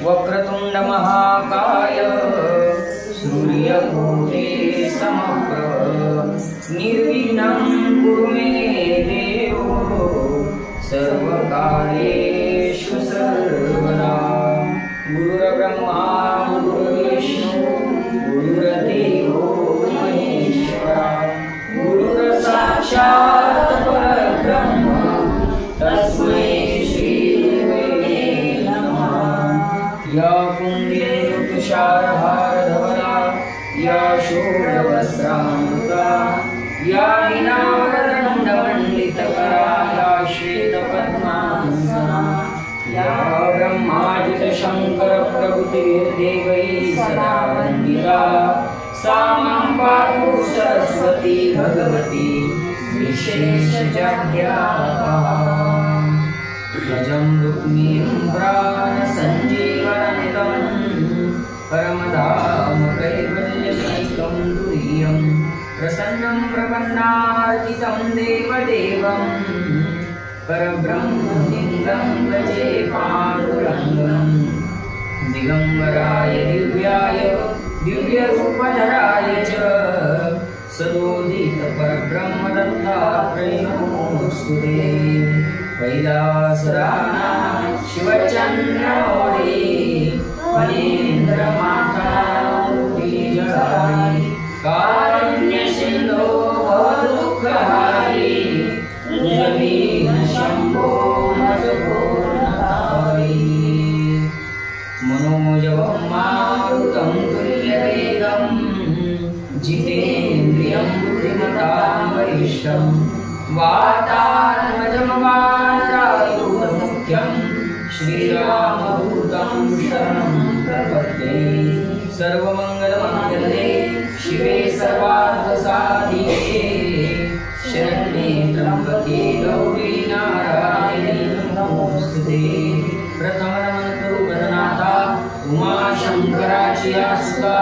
वक्रतुंड महाकाय सूर्यकोटि समप्रभ निर्विघ्नं कुरु मे देव सर्वकार्येषु सर्वदा। गुरुर्ब्रह्मा गुरुर्विष्णु गुरुर्देवो महेश्वरा गुरुर्साक्षात् परब्रह्म तस्मै श्री गुरवे नमः। या कुंदेन्दु तुषारहारधवला या शोभवस्त्रामृता या वीणावरदण्डमण्डितकरा या श्वेतपद्मासना या ब्रह्माजित शंकर प्रभृतिर्देवैः सदा वन्दिता सा मां पातु सरस्वती भगवती विशेषज्ञानः। गजं रुक्मिणीं प्राणसञ्जीवनमिदं परमधाम कैवल्यमैकं तुरीयं प्रसन्नं प्रपन्नार्चितं देवदेवं परब्रह्मलिङ्गं भजे पाण्डुरङ्गं दिगम्बराय दिव्याय दिव्यरूपधराय च सदोदित परब्रह्मदत्तात्रेय नमोस्तुते। कैलासरानाथ शिवचन्द्रमौळि फणीन्द्रमाता मूर्तिजडारि कारुण्यसिन्धो भवदुःखहारि तुझवीन शम्भो मदपूर्णतारि। मनोजवं मारुतं तुल्यवेगं जितेन्द्रियं बुद्धिमतां वरिष्ठं वातात्मजं वानरायूथमुख्यं श्रीरामदूतं शरणं प्रपद्ये। सर्वमङ्गलमाङ्गल्ये शिवे सर्वार्थसाधिके शरण्ये त्र्यम्बके गौरी नारायणी नमोस्तुते। प्रथमनमन करू गणनाथा उमाशंकराची आसुता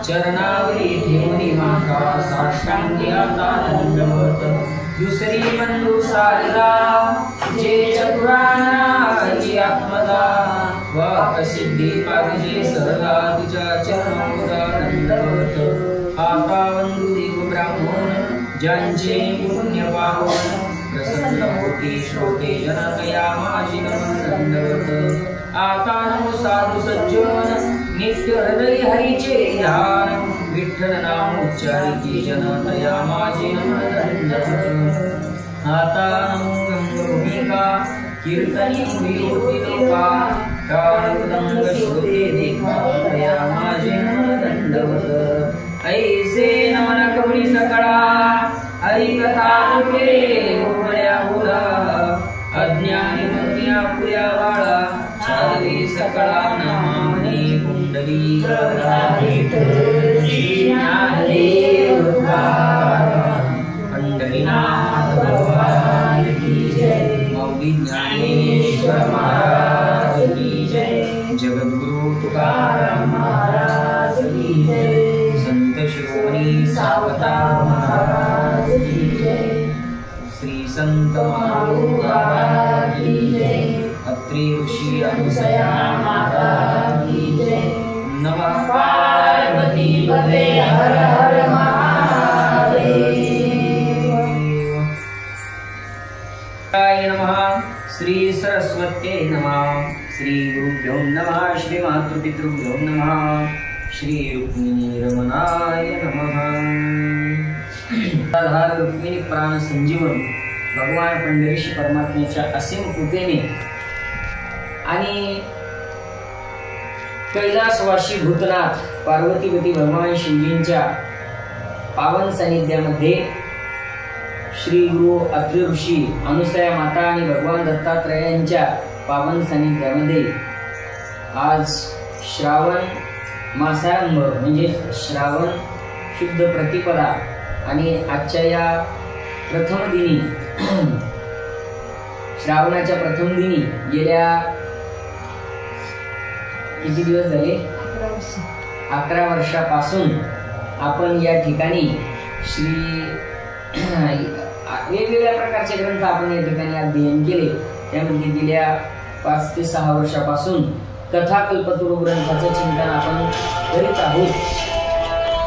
चरणावरी ठेवणी माता साष्टांगी आता दंडवत। दुसरी बंधू सारदा जे चतुरानाची आत्मदा वा प्रसिद्धी पाहिजे सहजा तिच्या चरणावरा दंडवत। आता बंधू देव ब्राह्मण ज्यांचे पुण्य पावन प्रसन्न होती श्रोते जनतया माझी नमन दंडवत। आता नमो साधु सज्जन नित्य हृदय हरीचे ध्यान विठ्ठल नाम उच्चारिती जनतया माझी नमन दंडवत। आता नमो गंगभूमिका कीर्तनी विरोधी लोका काळकृदंग श्रोते देखा तया माझी नमन दंडवत। ऐसे नमन कवळी सकळा हरिकथा तुके गोवळ्या बोला अज्ञानी मुनिया पुऱ्या वाळा चालवी सकळा नामावनी कुंडली गदाहित श्री ज्ञानदेव पंढरीनाथ भगवान की जय। मौली ज्ञानेश्वर महाराज की जय। जगद्गुरु तुकाराम महाराज की जय। संत शिरोमणी सावता महाराज की जय। श्री संत माळोबा की जय। अत्रि ऋषी अनुसया माता की जय। नमः पार्वती पते हर हर महादेव। नमः श्री सरस्वत्यै नमः। श्री गुरुभ्यो नमः। श्री मातृपितृभ्यो नमः। श्री रुक्मिणी रमणाय नमः। आधार रुक्मिणी प्राण संजीवन भगवान पंढरीश परमात्म्याच्या असीम कृपेने आणि कैलासवासी भूतनाथ पार्वतीपती भगवान शिवजींच्या पावन सानिध्यामध्ये श्री गुरु अत्रि ऋषी अनुसया माता आणि भगवान दत्तात्रयांच्या पावन सानिध्यामध्ये आज श्रावण मासारंभ म्हणजे श्रावण शुद्ध प्रतिपदा आणि आजच्या या प्रथम दिनी श्रावणाच्या प्रथम दिनी गेल्या किती दिवस झाले 11 वर्षापासून आपण या ठिकाणी श्री वेगवेगळ्या प्रकारचे ग्रंथ आपण या ठिकाणी अध्ययन केले। त्यामध्ये गेल्या 5 ते 6 वर्षापासून कथा कल्पतरू ग्रंथाचं चिंतन आपण करीत आहोत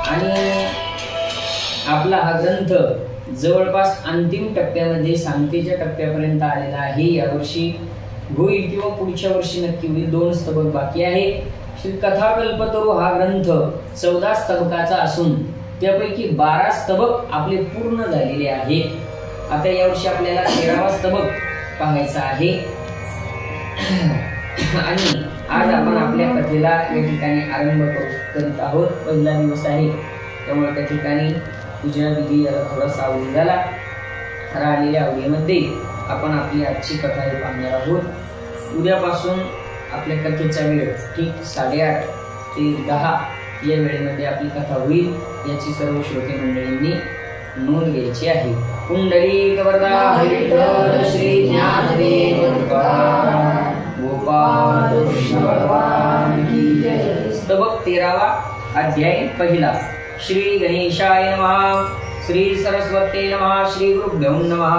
आणि आपला हा ग्रंथ जवळपास अंतिम टप्प्यामध्ये सांगतेच्या टप्प्यापर्यंत आलेला आहे। यावर्षी होईल किंवा पुढच्या वर्षी नक्की होईल। 2 स्तबक बाकी आहे। श्री कथा कल्पतरू हा ग्रंथ 14 स्तबकाचा असून त्यापैकी 12 स्तबक आपले पूर्ण झालेले आहेत। आता यावर्षी आपल्याला 13वा स्तबक पाहायचा आहे आणि आज आपण आपल्या कथेला या ठिकाणी आरंभ करीत आहोत। पहिला दिवस आहे त्यामुळे त्या ठिकाणी पूजा विधी याला थोडासा अवधी झाला। राहिलेल्या अवधीमध्ये आपण आपली आजची कथा ही पाहणार आहोत। उद्यापासून आपल्या कथेचा वेळ ठीक 8:30 ते 10 या वेळेमध्ये आपली कथा होईल। याची सर्व श्रोते मंडळींनी नोंद घ्यायची आहे। कुंडली वरदा विठ्ठल श्री ज्ञानदेव गोपाल कृष्ण भगवान की जय। स्तबक 13वा अध्याय पहिला। श्री गणेशाय नमः, श्री सरस्वती नमः, श्री गुरुभ्यो नमः।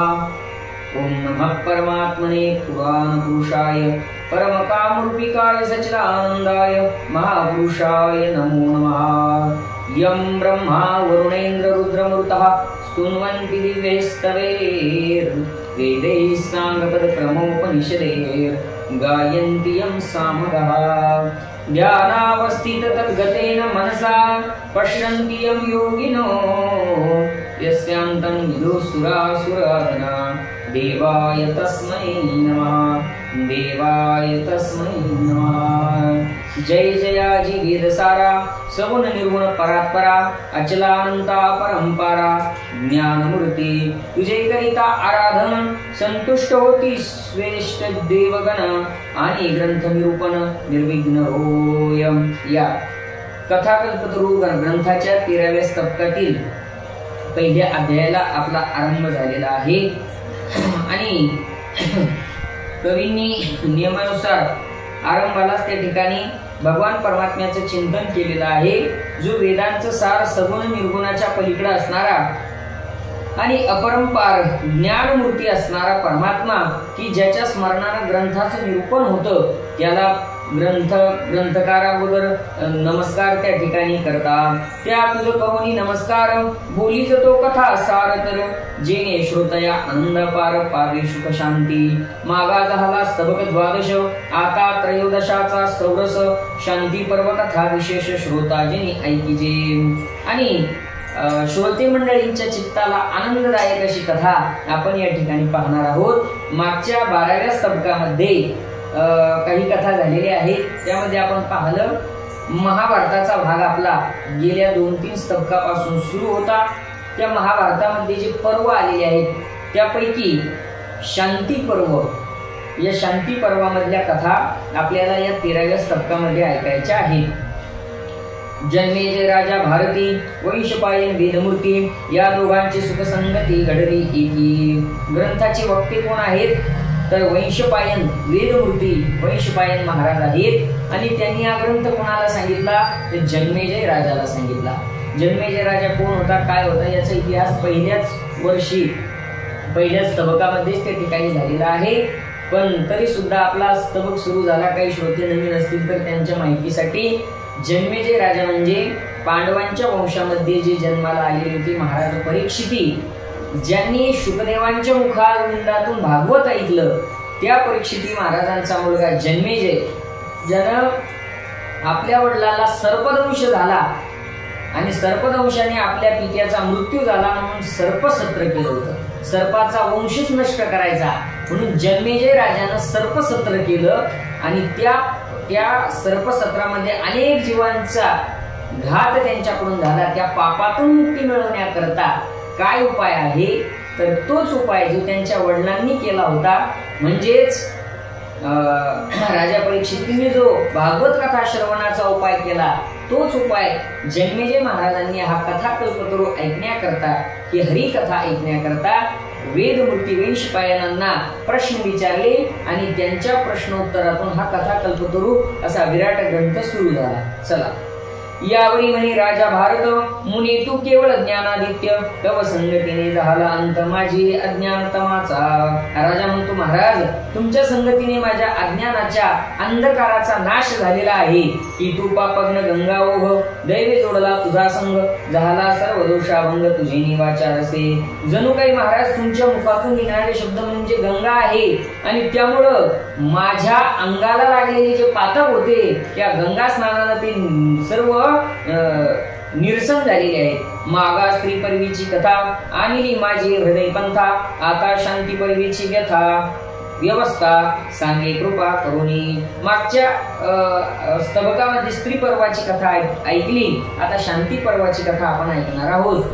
ओम नमः परमात्मने पुराण पुरुषाय परमकामरूपिकाय सच्चिदानंदाय महापुरुषाय नमो नमः। यं ब्रह्मा वरुणेन्द्र रुद्रमरुतः स्तुन्वन्ति दिव्यैस्तवैर् वेदैः साङ्गपदक्रमोपनिषदैर् गायन्ति यं सामगाः। ध्यानावस्थित तद्गतेन मनसा पश्यन्ति यं योगिनो यस्यान्तं विदुसुरासुरागणा देवाय तस्मै नमः, देवाय तस्मै नमः। जय जयाजी वेदसारा सगुण निर्गुण परात्परा अचलानंता परंपरा ज्ञानमूर्ती तुझे करिता आराधन संतुष्ट होती श्रेष्ठ देवगण आणि ग्रंथ निरूपण निर्विघ्न होय। या कथा कल्पतरू ग्रंथाच्या 13व्या स्तबकातील पहिल्या अध्यायाला आपला आरंभ झालेला आहे आणि कवींनी नियमानुसार आरंभालाच त्या ठिकाणी भगवान परमात्म्याचं चिंतन केलेलं आहे। जो वेदांचं सार सगुण निर्गुणाच्या पलीकडे असणारा आणि अपरंपार ज्ञानमूर्ती असणारा परमात्मा की ज्याच्या स्मरणाने ग्रंथाचं निरूपण होतं त्याला ग्रंथकार अगोदर नमस्कार त्या ठिकाणी करतात। त्या तुझ करोनी नमस्कार बोलीच तो कथा सार तर जेने श्रोतया आनंद पार पावे सुख शांती। मागा झाला स्तबक 12 आता त्रयोदशाचा सौरस शांती पर्व कथा विशेष श्रोता जेने ऐकिजे। आणि श्रोते मंडळींच्या चित्ताला आनंददायक अशी कथा आपण या ठिकाणी पाहणार आहोत। मागच्या 12व्या स्तबकामध्ये काही कथा झालेल्या आहेत। त्यामध्ये आपण पाहिलं महाभारताचा भाग आपला गेल्या 2-3 स्तबकापासून सुरू होता। त्या महाभारतामध्ये जे पर्व आलेले आहेत त्यापैकी शांती पर्व, या शांती पर्वामधल्या कथा आपल्याला या 13व्या स्तबकामध्ये ऐकायच्या आहेत। जन्मेजय राजा भारती वैशपायन वेदमूर्ती या दोघांची सुखसंगती घडली एकी। ग्रंथाचे वक्ते कोण आहेत तर वैशपायन वेदमूर्ती वैशपायन महाराज आहेत आणि त्यांनी हा ग्रंथ कोणाला सांगितला तर जन्मेजय राजाला सांगितला। जन्मेजय राजा कोण होता काय होता याचा इतिहास पहिल्याच वर्षी पहिल्या स्तबकामध्येच त्या ठिकाणी झालेला आहे। पण तरी सुद्धा आपला स्तबक सुरू झाला, काही श्रोते नवीन असतील तर त्यांच्या माहितीसाठी जन्मेजय राजा म्हणजे पांडवांच्या वंशामध्ये जे जन्माला आलेले होते महाराज परीक्षिती, ज्यांनी शुकदेवांच्या मुखारविंदातून भागवत ऐकलं त्या परीक्षिती महाराजांचा मुलगा जन्मेजय, ज्यानं आपल्या वडिलाला सर्पदंश झाला आणि सर्पदंशाने आपल्या पित्याचा मृत्यू झाला म्हणून सर्पसत्र केलं होतं। सर्पाचा वंशच नष्ट करायचा म्हणून जन्मेजय राजानं सर्पसत्र केलं आणि त्या सर्पसत्रामध्ये अनेक जीवांचा घात त्यांच्याकडून झाला। त्या पापातून मुक्ती मिळवण्याकरता काय उपाय आहे तर तोच उपाय जो त्यांच्या वडिलांनी केला होता, म्हणजेच राजा परीक्षितीने जो भागवत कथा श्रवणाचा उपाय केला तोच उपाय जन्मेजय महाराजांनी हा कथा कल्पतरू ऐकण्याकरता, ही हरिकथा ऐकण्याकरता वेदमूर्ती वैशपायनांना प्रश्न विचारले आणि त्यांच्या प्रश्नोत्तरातून हा कथा कल्पतरू असा विराट ग्रंथ सुरू झाला। चला यावरी म्हणे राजा भारत, मुनी तू केवळ ज्ञानादित्य, तव संगतीने झाला अंत माझी अज्ञानतमाचा. राजा म्हणतो, महाराज तुमच्या संगतीने माझ्या अज्ञानाच्या अंधकाराचा नाश झालेला आहे. की तू पापग्न गंगा ओघ, दैवे जोडला तुझा संग, झाला सर्व दोषाभंग तुझे निवाचार असे. जणू काही महाराज तुमच्या मुखातून निघणारे शब्द म्हणजे गंगा आहे, आणि त्यामुळं माझ्या अंगाला लागलेले जे पातक होते त्या गंगा स्नानानं ते सर्व निरसन झालेले आहेत. मागा स्त्री पर्वीची कथा, आणली माझी हृदय पंथा, आता शांती पर्वीची व्यथा व्यवस्था सांगे कृपा करुणी. मागच्या स्तबकामध्ये स्त्री पर्वाची कथा ऐकली, आता शांती पर्वाची कथा आपण ऐकणार आहोत.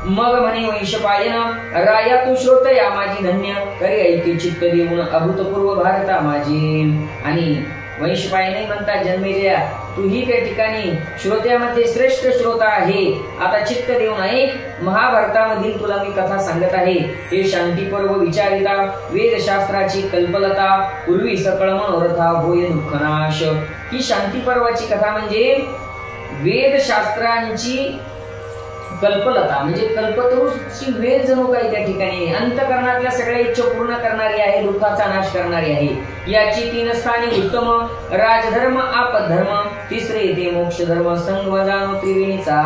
मग म्हणे वैशपायन, राया तू श्रोतया माझी धन्य, करे ऐके चित्त देऊन अभूतपूर्व भारता माझी. आणि वैशपायनही म्हणतात, जन्मेजया तूही त्या ठिकाणी श्रोत्यामध्ये श्रेष्ठ श्रोता आहे. आता चित्त देऊन ऐक, महाभारतामधील तुला मी कथा सांगत आहे. हे शांती पर्व विचारिता, वेदशास्त्राची कल्पलता, पूर्वी सकळ मनोरथा होय दुःखनाश. ही शांती पर्वाची कथा म्हणजे वेदशास्त्रांची कल्पलता, म्हणजे कल्पतरूची वेद जणू काही त्या ठिकाणी अंतकरणातल्या सगळ्या इच्छा पूर्ण करणारी आहे, दुःखाचा नाश करणारी आहे. याची 3 स्थाने उत्तम, राजधर्म आपधर्म, तिसरे ते मोक्ष धर्म, संगम जाणो त्रिवेणीचा.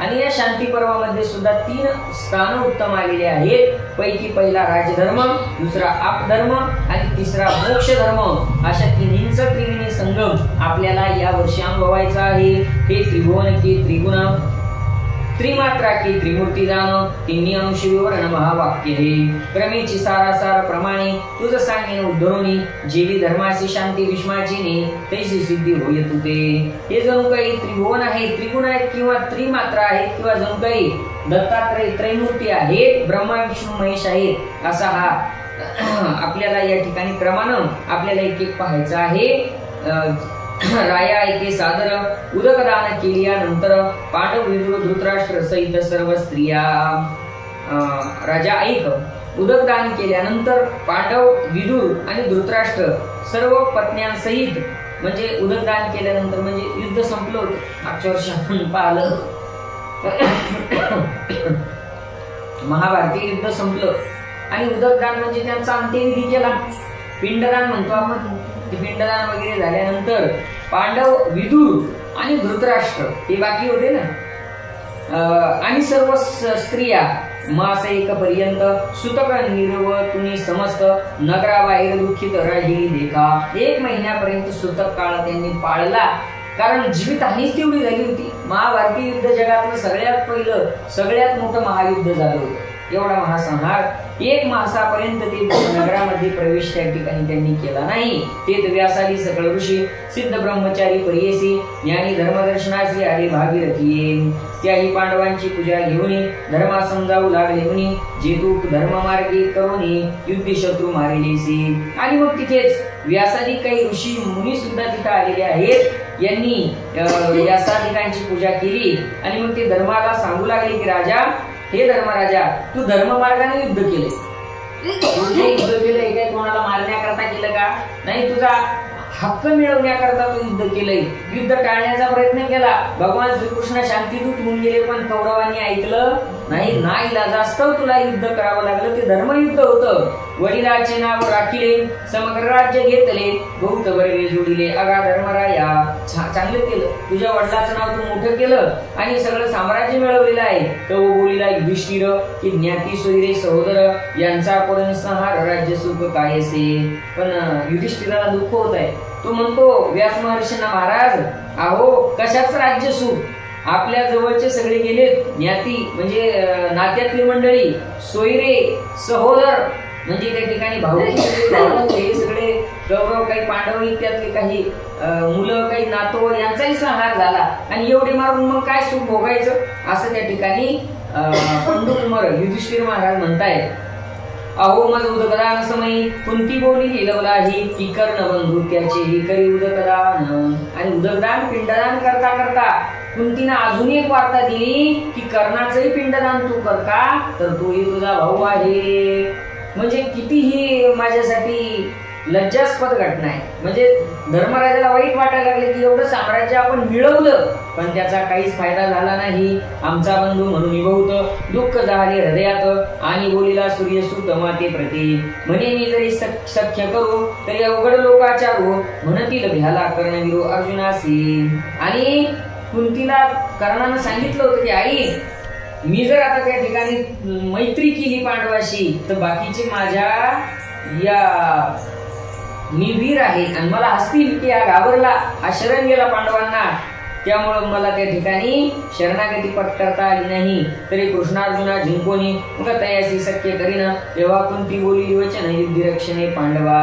आणि या शांती पर्वामध्ये सुद्धा 3 स्थान उत्तम आलेले आहेत. पैकी पहिला राजधर्म, दुसरा आपधर्म आणि तिसरा मोक्ष धर्म. अशा तिन्हींचा त्रिवेणी संगम आपल्याला या वर्षी अनुभवायचा आहे. हे त्रिभुवन की त्रिगुण, त्रिमात्रा की त्रिमूर्ती जाण, तिन्ही अंश विवरण महावाक्य हे. प्रमेची सारासार प्रमाणे तुझ सांगेन उद्धरोनी, जीवी धर्माची शांती विश्वाची ने, तैसी सिद्धी होय तुते. हे जणू काही त्रिभुवन आहे, त्रिगुण आहेत किंवा त्रिमात्रा आहेत, किंवा जणू काही दत्तात्रय त्रैमूर्ती आहेत, ब्रह्मा विष्णू महेश आहेत. असा हा आपल्याला या ठिकाणी क्रमानं आपल्याला एक एक पाहायचं आहे. राया ऐके सादर, उदकदान केल्यानंतर पांडव विदुर धृतराष्ट्र सहित सर्व स्त्रिया. राजा ऐक, उदकदान केल्यानंतर पांडव विदुर आणि धृतराष्ट्र सर्व पत्न्यांसहित, म्हणजे उदकदान केल्यानंतर म्हणजे युद्ध संपलं होतं. मागच्या वर्षी आपण पाहिलं महाभारती युद्ध संपलं आणि उदकदान म्हणजे त्यांचा अंत्यविधी केला, पिंडदान म्हणतो आपण. पिंडदान वगैरे झाल्यानंतर पांडव विदुर आणि धृतराष्ट्र हे बाकी होते ना, आणि सर्व स्त्रिया मास एक पर्यंत सुतक निर्वतुनी समस्त, नगराबाहेर दुःखित राहिली देखा. 1 महिन्यापर्यंत सुतक काळ त्यांनी पाळला, कारण जीवित हानीच तेवढी झाली होती. महाभारती युद्ध जगातलं सगळ्यात पहिलं सगळ्यात मोठं महायुद्ध झालं होतं. एवढा महासंहार 1 मासापर्यंत ते नगरामध्ये प्रवेश त्या ठिकाणी त्यांनी केला नाही. ते व्यासादी सकळ ऋषी, सिद्ध ब्रह्मचारी परियेसी, ज्ञानी धर्मदर्शनासी आले भागीरथी. त्याही पांडवांची पूजा घेऊन धर्मा समजावू लागले मुनी, जे तू धर्ममार्गे करून युद्ध शत्रू मारिलेसी. आणि मग तिथेच व्यासादी काही ऋषी मुनी सुद्धा तिथे आलेले आहेत. यांनी व्यासादिकांची पूजा केली आणि मग ते धर्माला सांगू लागले की राजा, हे धर्मराजा, तू धर्ममार्गाने युद्ध केले, युद्ध केलंय काय कोणाला मारण्याकरता केलं का नाही, तुझा हक्क मिळवण्याकरता तू युद्ध केलंय, युद्ध टाळण्याचा प्रयत्न केला. भगवान श्रीकृष्ण शांतीदूत होऊन गेले पण कौरवांनी ऐकलं नाही. नाईलाजास्तव तुला युद्ध करावं लागलं. ते धर्मयुद्ध होतं. वडिलाचे नाव राखिले, समग्र राज्य घेतले, बहुत वर्गे जोडिले. अगा धर्मराया, चांगलं केलं, तुझ्या वडिलाचं नाव तू मोठं केलं आणि सगळं साम्राज्य मिळवलेलं आहे. तो बोलीला युधिष्ठिर की ज्ञाती सोयरे सहोदर यांचा करून संहार राज्य सुख कायसे. पण युधिष्ठिराला दुःख होत आहे. तो म्हणतो व्यास महर्षींना, महाराज अहो कशाच राज्य सुख, आपल्या जवळचे सगळे गेलेत, ज्ञाती म्हणजे नात्यातली मंडळी, सोयरे सहोदर म्हणजे त्या ठिकाणी भाऊ हे सगळे कौरव, काही पांडव इत्यादले काही मुलं, काही नातो यांचाही संहार झाला आणि एवढे मारून मग काय सुख भोगायचं असं त्या ठिकाणी पंडुकुमार युधिष्ठिर महाराज म्हणतायत. अहो मज उदकदान समयी कुंती बोली लवलाही, की कर्ण बंधू त्याचे ही करी उदकदान. आणि उदकदान पिंडदान करता करता कुंतीनं अजून एक वार्ता दिली की कर्णाचंही पिंडदान तू कर का, तर तोही तुझा भाऊ आहे. म्हणजे कितीही माझ्यासाठी लज्जास्पद घटना आहे. म्हणजे धर्मराजाला वाईट वाटायला लागले की एवढं साम्राज्य आपण मिळवलं पण त्याचा काहीच फायदा झाला नाही. आमचा बंधू म्हणून बहुत दुःख झाले हृदयात आणि बोलिला सूर्यसुत माते प्रती म्हणे मी जरी सख्य करू तरी अवघड लोकाचारू म्हणतील भ्याला कर्णवीरू अर्जुनासी. आणि कुंतीला कर्णानं सांगितलं होतं की आई मी जर आता त्या ठिकाणी मैत्री केली पांडवाशी तर बाकीचे माझ्या या मी वीर आहे आणि मला हसतील की हा घाबरला हा शरण गेला पांडवांना त्यामुळे मला त्या ठिकाणी शरणागती पत्करता आली नाही. तरी कृष्णार्जुना जिंकोनी मग तयासी शक्य करीन तेव्हा कुंती बोलली वचन युद्धी रक्षणे पांडवा.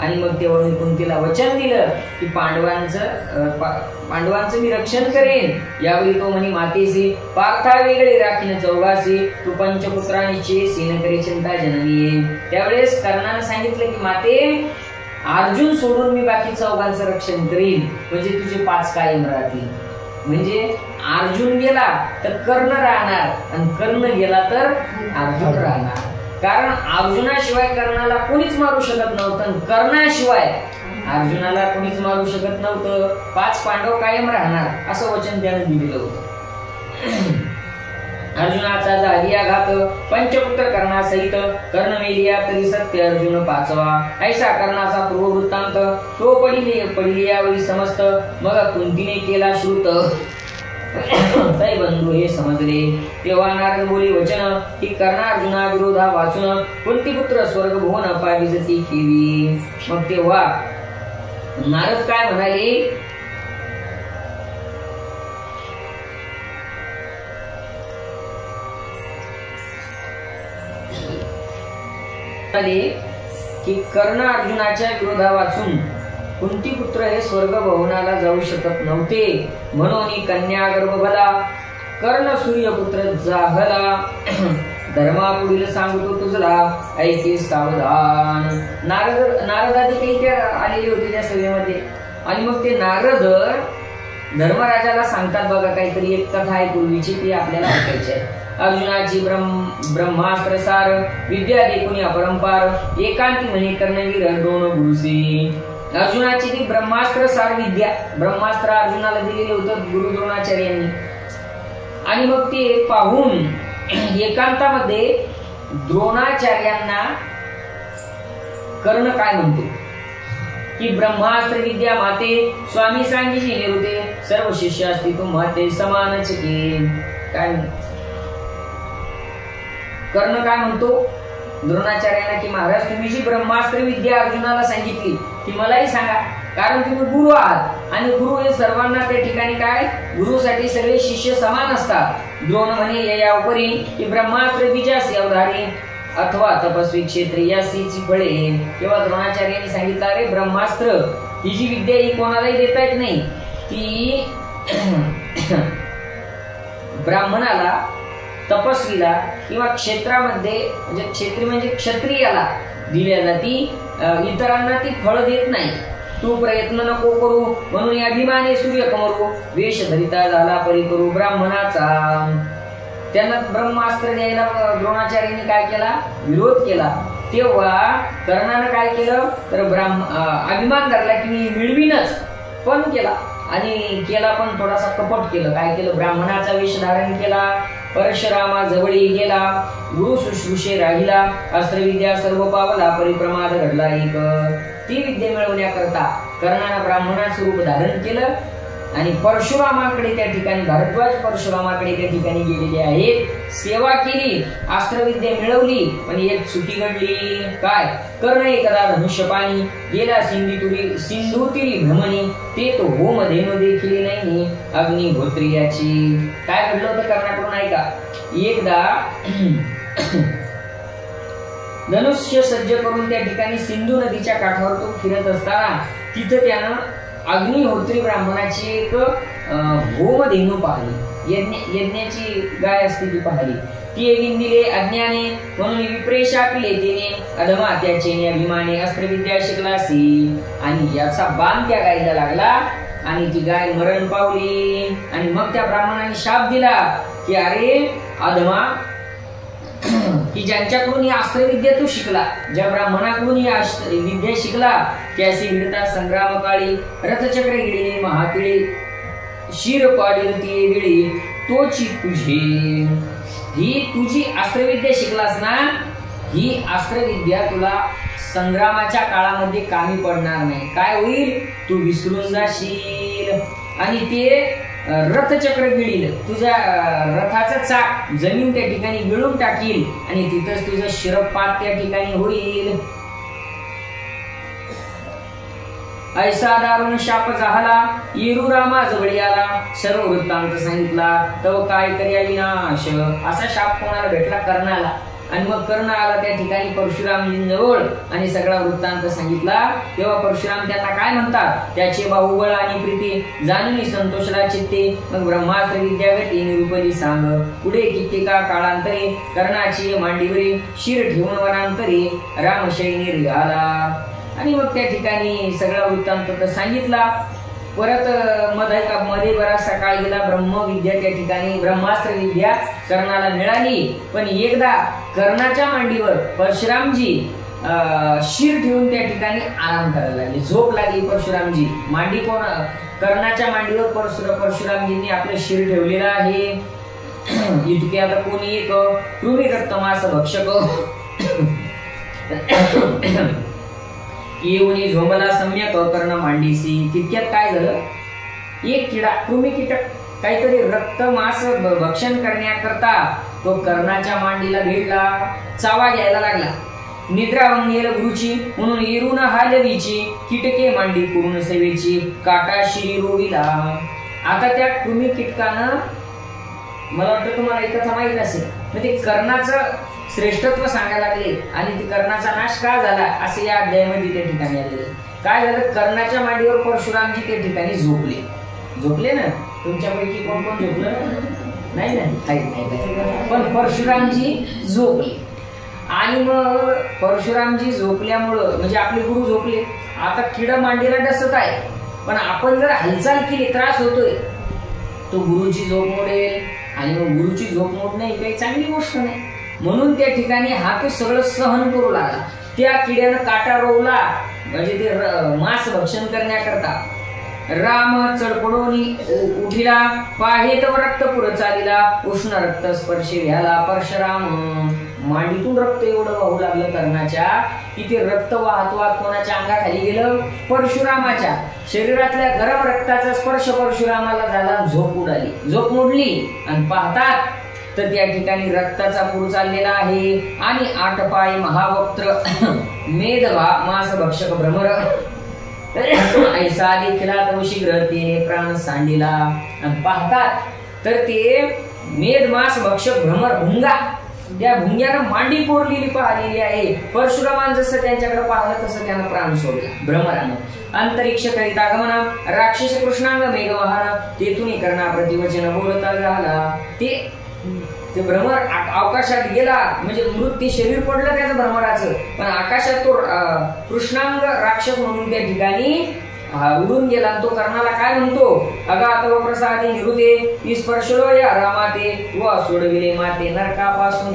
आणि मग तेव्हा मी कुंतीला वचन दिलं की पांडवांचं मी रक्षण करेन. यावेळी तो म्हणे मातेसी पार्था वेगळे राखीन चौघासी तू पंचपुत्रांची सीन करी चिंता जननी. त्यावेळेस कर्णाने सांगितलं की माते अर्जुन सोडून मी बाकी चौघांचं रक्षण करीन म्हणजे तुझे 5 कायम राहतील. म्हणजे अर्जुन गेला तर कर्ण राहणार आणि कर्ण गेला तर अर्जुन राहणार. कारण अर्जुनाशिवाय कर्णाला कोणीच मारू शकत नव्हतं कर्णाशिवाय अर्जुनाला कोणीच मारू शकत नव्हतं. 5 पांडव कायम राहणार असं वचन त्याने दिलेलं होतं. अर्जुनाचा झालिया घात पंचपुत्र कर्णासहित कर्ण मेलिया तरी सत्य अर्जुन 5वा. ऐसा कर्णाचा पूर्व वृत्तांत तो पडिली यावेळी समस्त मग कुंतीने केला श्रुत तै बंधू हे समजले. तेव्हा नारद बोली वचन की कर्णा अर्जुना विरोधा वाचून कुंतीपुत्र स्वर्ग भुवन पाविजती केली. मग तेव्हा नारद काय म्हणाले की कर्ण अर्जुनाच्या विरोधा वाचून कुंतीपुत्र हे स्वर्ग भवनाला जाऊ शकत नव्हते म्हणून कन्या गर्भभला कर्ण सूर्यपुत्र जाहला. धर्मा पुढील सांगतो तुझला ऐके सावधान. नारदादी काही आलेले होते त्या सभेमध्ये आणि मग ते नारद धर्मराजाला सांगतात बघा काहीतरी एक कथा आहे पूर्वीची ती आपल्याला ऐकायची आहे. अर्जुनाची ब्रह्मास्त्र सार विद्या देखुनी अपरंपार एकांती म्हणे कर्णवीर दोन गुरुसी. अर्जुनाची ती ब्रह्मास्त्र सार विद्या ब्रह्मास्त्र अर्जुनाला दिलेले होतं गुरु द्रोणाचार्यांनी. आणि मग ते पाहून एकांतामध्ये द्रोणाचार्यांना कर्ण काय म्हणतो की ब्रह्मास्त्र विद्या माते स्वामी सांगीची निरुते सर्व शिष्य असती तू माते समानच की. काय कर्ण काय म्हणतो द्रोणाचार्यांना की महाराज तुम्ही जी ब्रह्मास्त्र विद्या अर्जुनाला सांगितली ती मलाही सांगा कारण तुम्ही गुरु आहात आणि गुरु हे सर्वांना त्या ठिकाणी काय गुरुसाठी सगळे शिष्य समान असतात. द्रोण म्हणे या उपरी की ब्रह्मास्त्र बीजासी अवधारी अथवा तपस्वी क्षेत्रियासीची फळे. तेव्हा द्रोणाचार्यांनी सांगितलं अरे ब्रह्मास्त्र ही जी विद्या ही कोणालाही देता येत नाही ती ब्राह्मणाला तपस्वीला किंवा क्षेत्रामध्ये म्हणजे क्षेत्री म्हणजे क्षत्रियाला दिल्या जाती इतरांना ती फळ देत नाही. तू प्रयत्न नको करू म्हणून या अभिमाने सूर्य कमरू वेश धरिता झाला परी करू ब्राह्मणाचा. त्यांना ब्रह्मास्त्र द्यायला द्रोणाचार्यांनी काय केला विरोध केला. तेव्हा कर्णानं काय केलं तर अभिमान धरला की मी मिळवीनच पण केला आणि केला पण थोडासा कपट केलं. काय केलं ब्राह्मणाचा वेश धारण केला परशुरामा जवळी गेला गुरु शुश्रूषे राहिला अस्त्रविद्या सर्व पावला परिप्रमाद घडला एक. ती विद्या मिळवण्याकरता कर्णानं ब्राह्मणाचं रूप धारण केलं आणि परशुरामाकडे त्या ठिकाणी भारद्वाज परशुरामाकडे त्या ठिकाणी गेलेले आहेत. सेवा केली अस्त्रविद्या मिळवली पण एक चुकी घडली. काय कर्ण एकदा धनुष्यपाणी गेला सिंधुतीरी भ्रमणी ते तो होम धेनु देखील नाही अग्निहोत्रियाची. काय घडलं होतं कर्णाकडून ऐका. एकदा धनुष्य सज्ज करून त्या ठिकाणी सिंधू नदीच्या काठावर तो फिरत असताना तिथं त्यानं अग्निहोत्री ब्राह्मणाची एक होमधेनु पाहिली. यज्ञाची गाय असते ती पाहिली. ती विंदिले अज्ञाने म्हणून विप्रेशा पिले तिने अधमा त्याचे अभिमाने अस्त्रविद्या शिकलासी. आणि याचा बाण त्या गायीला लागला आणि ती गाय मरण पावली. आणि मग त्या ब्राह्मणाने शाप दिला की अरे अधमा की ज्यांच्याकडून ही अस्त्रविद्या तू शिकला, ज्या ब्राह्मणाकडून ही विद्या शिकला, त्यासी विडता संग्राम काळी रथचक्र गिळिले महातिळे शिर पाडील ती गिळी तोची तुझे. ही तुझी अस्त्रविद्या शिकलास ना, ही अस्त्रविद्या तुला संग्रामाच्या काळामध्ये कामी पडणार नाही. काय होईल, तू विसरून जाशील आणि ते रथचक्र गिळील, तुझ्या रथाचं चाक जमीन त्या ठिकाणी गिळून टाकील आणि तिथंच तुझं शिरपात त्या ठिकाणी होईल. ऐसा दारुण शाप झाला येरुरामा जवळी आला, सर्व वृत्तांत सांगितला तव काय कर्या विनाश. असा शाप कोणाला भेटला, कर्णाला. आणि मग कर्ण आला त्या ठिकाणी परशुरामजींजवळ आणि सगळा वृत्तांत सांगितला. तेव्हा परशुराम त्यांना काय म्हणतात, त्याचे बाहुबळ आणि प्रीती जाणून संतोषला चित्ते. मग ब्रह्मास्त्र विद्यागती निरूपली सांग, पुढे कित्येका काळांतरे कर्णाची मांडीवरी शिर ठेवून वनांतरे रामशैनी निघाला. आणि मग त्या ठिकाणी सगळा वृत्तांत सांगितला. परत मध्ये बराचसा काळ गेला. ब्रह्मविद्या त्या ठिकाणी ब्रह्मास्त्र विद्या कर्णाला मिळाली. पण एकदा कर्णाच्या मांडीवर परशुरामजी शिर ठेवून त्या ठिकाणी आराम करायला लागले, झोप लागली. परशुरामजी मांडी कोण, कर्णाच्या मांडीवर परशुरामजींनी आपलं शिर ठेवलेलं आहे. इतके आता कोणी एक कृमी रक्तमास भक्षक येऊन झोंबला सम्यक कर्ण मांडीसी. तितक्यात काय झालं, एक किडा कृमी कीटक काहीतरी रक्त मांस भक्षण करण्याकरता तो कर्णाच्या मांडीला भेटला, चावा घ्यायला लागला. निद्रा वंगेल गुरुची म्हणून येरून हालवीची, कीटके मांडी पूर्ण सेवेची काटा शिरी रोविला. आता त्या कृमी कीटकानं, मला वाटतं तुम्हाला एक कथा माहित असेल, म्हणजे कर्णाचं श्रेष्ठत्व सांगायला लागले आणि ते कर्णाचा नाश का झाला असे या अध्यायामध्ये त्या ठिकाणी आलेले. काय झालं, कर्णाच्या मांडीवर परशुरामजी त्या ठिकाणी झोपले ना. तुमच्यापैकी कोण कोण झोपलं नाही ना, पण परशुरामजी झोपले. आणि मग परशुरामजी झोपल्यामुळं म्हणजे आपले गुरु झोपले. आता किड मांडीला डसत आहे, पण आपण जर हालचाल केली त्रास होतोय, तो गुरुची झोप मोडेल. आणि मग गुरुची झोप मोडणं ही काही चांगली गोष्ट नाही. म्हणून त्या ठिकाणी हा तो सगळं सहन करू लागला. त्या किड्यानं काटा रोवला, म्हणजे ते मांस भक्षण करण्याकरता. राम चडपडोनी उठिला, पाहेत रक्त पुढे चालिला, उष्ण रक्त स्पर्श व्याला परशुराम. मांडीतून रक्त एवढं वाहू लागलं कर्णाच्या की ते रक्त वाहत वाहत कोणाच्या अंगाखाली गेलं, परशुरामाच्या शरीरातल्या गरम रक्ताचा स्पर्श परशुरामाला झाला. झोप उडाली, झोप मोडली आणि पाहतात तर त्या ठिकाणी रक्ताचा पूर चाललेला आहे. आणि 8 पाय महावक्त्र मेधवा मांस भक्षक भ्रमर ऐसा देखील तो शीघ्र तिने प्राण सांडिला. आणि पाहतात तर ते मेध मांस भक्षक भ्रमर भुंगा, त्या भुंग्यानं मांडी कोरलेली पाहिलेली आहे. परशुरामान जसं त्यांच्याकडे पाहिलं तसं त्यानं प्राण सोडला भ्रमरानं. अंतरिक्ष करिता गमना राक्षस कृष्णांग मेघवाहन, तेथून कर्णा प्रतिवचन बोलता झाला. ते भ्रमर अवकाशात गेला, म्हणजे मृत ते शरीर पडलं त्याचं भ्रमराचं, पण आकाशात तो कृष्णांग राक्षस म्हणून त्या ठिकाणी उडून गेला. तो कर्णाला काय म्हणतो, अगातव प्रसादी निरुदे स्पर्शलो या रामाते व सोडविले माते नरकापासून.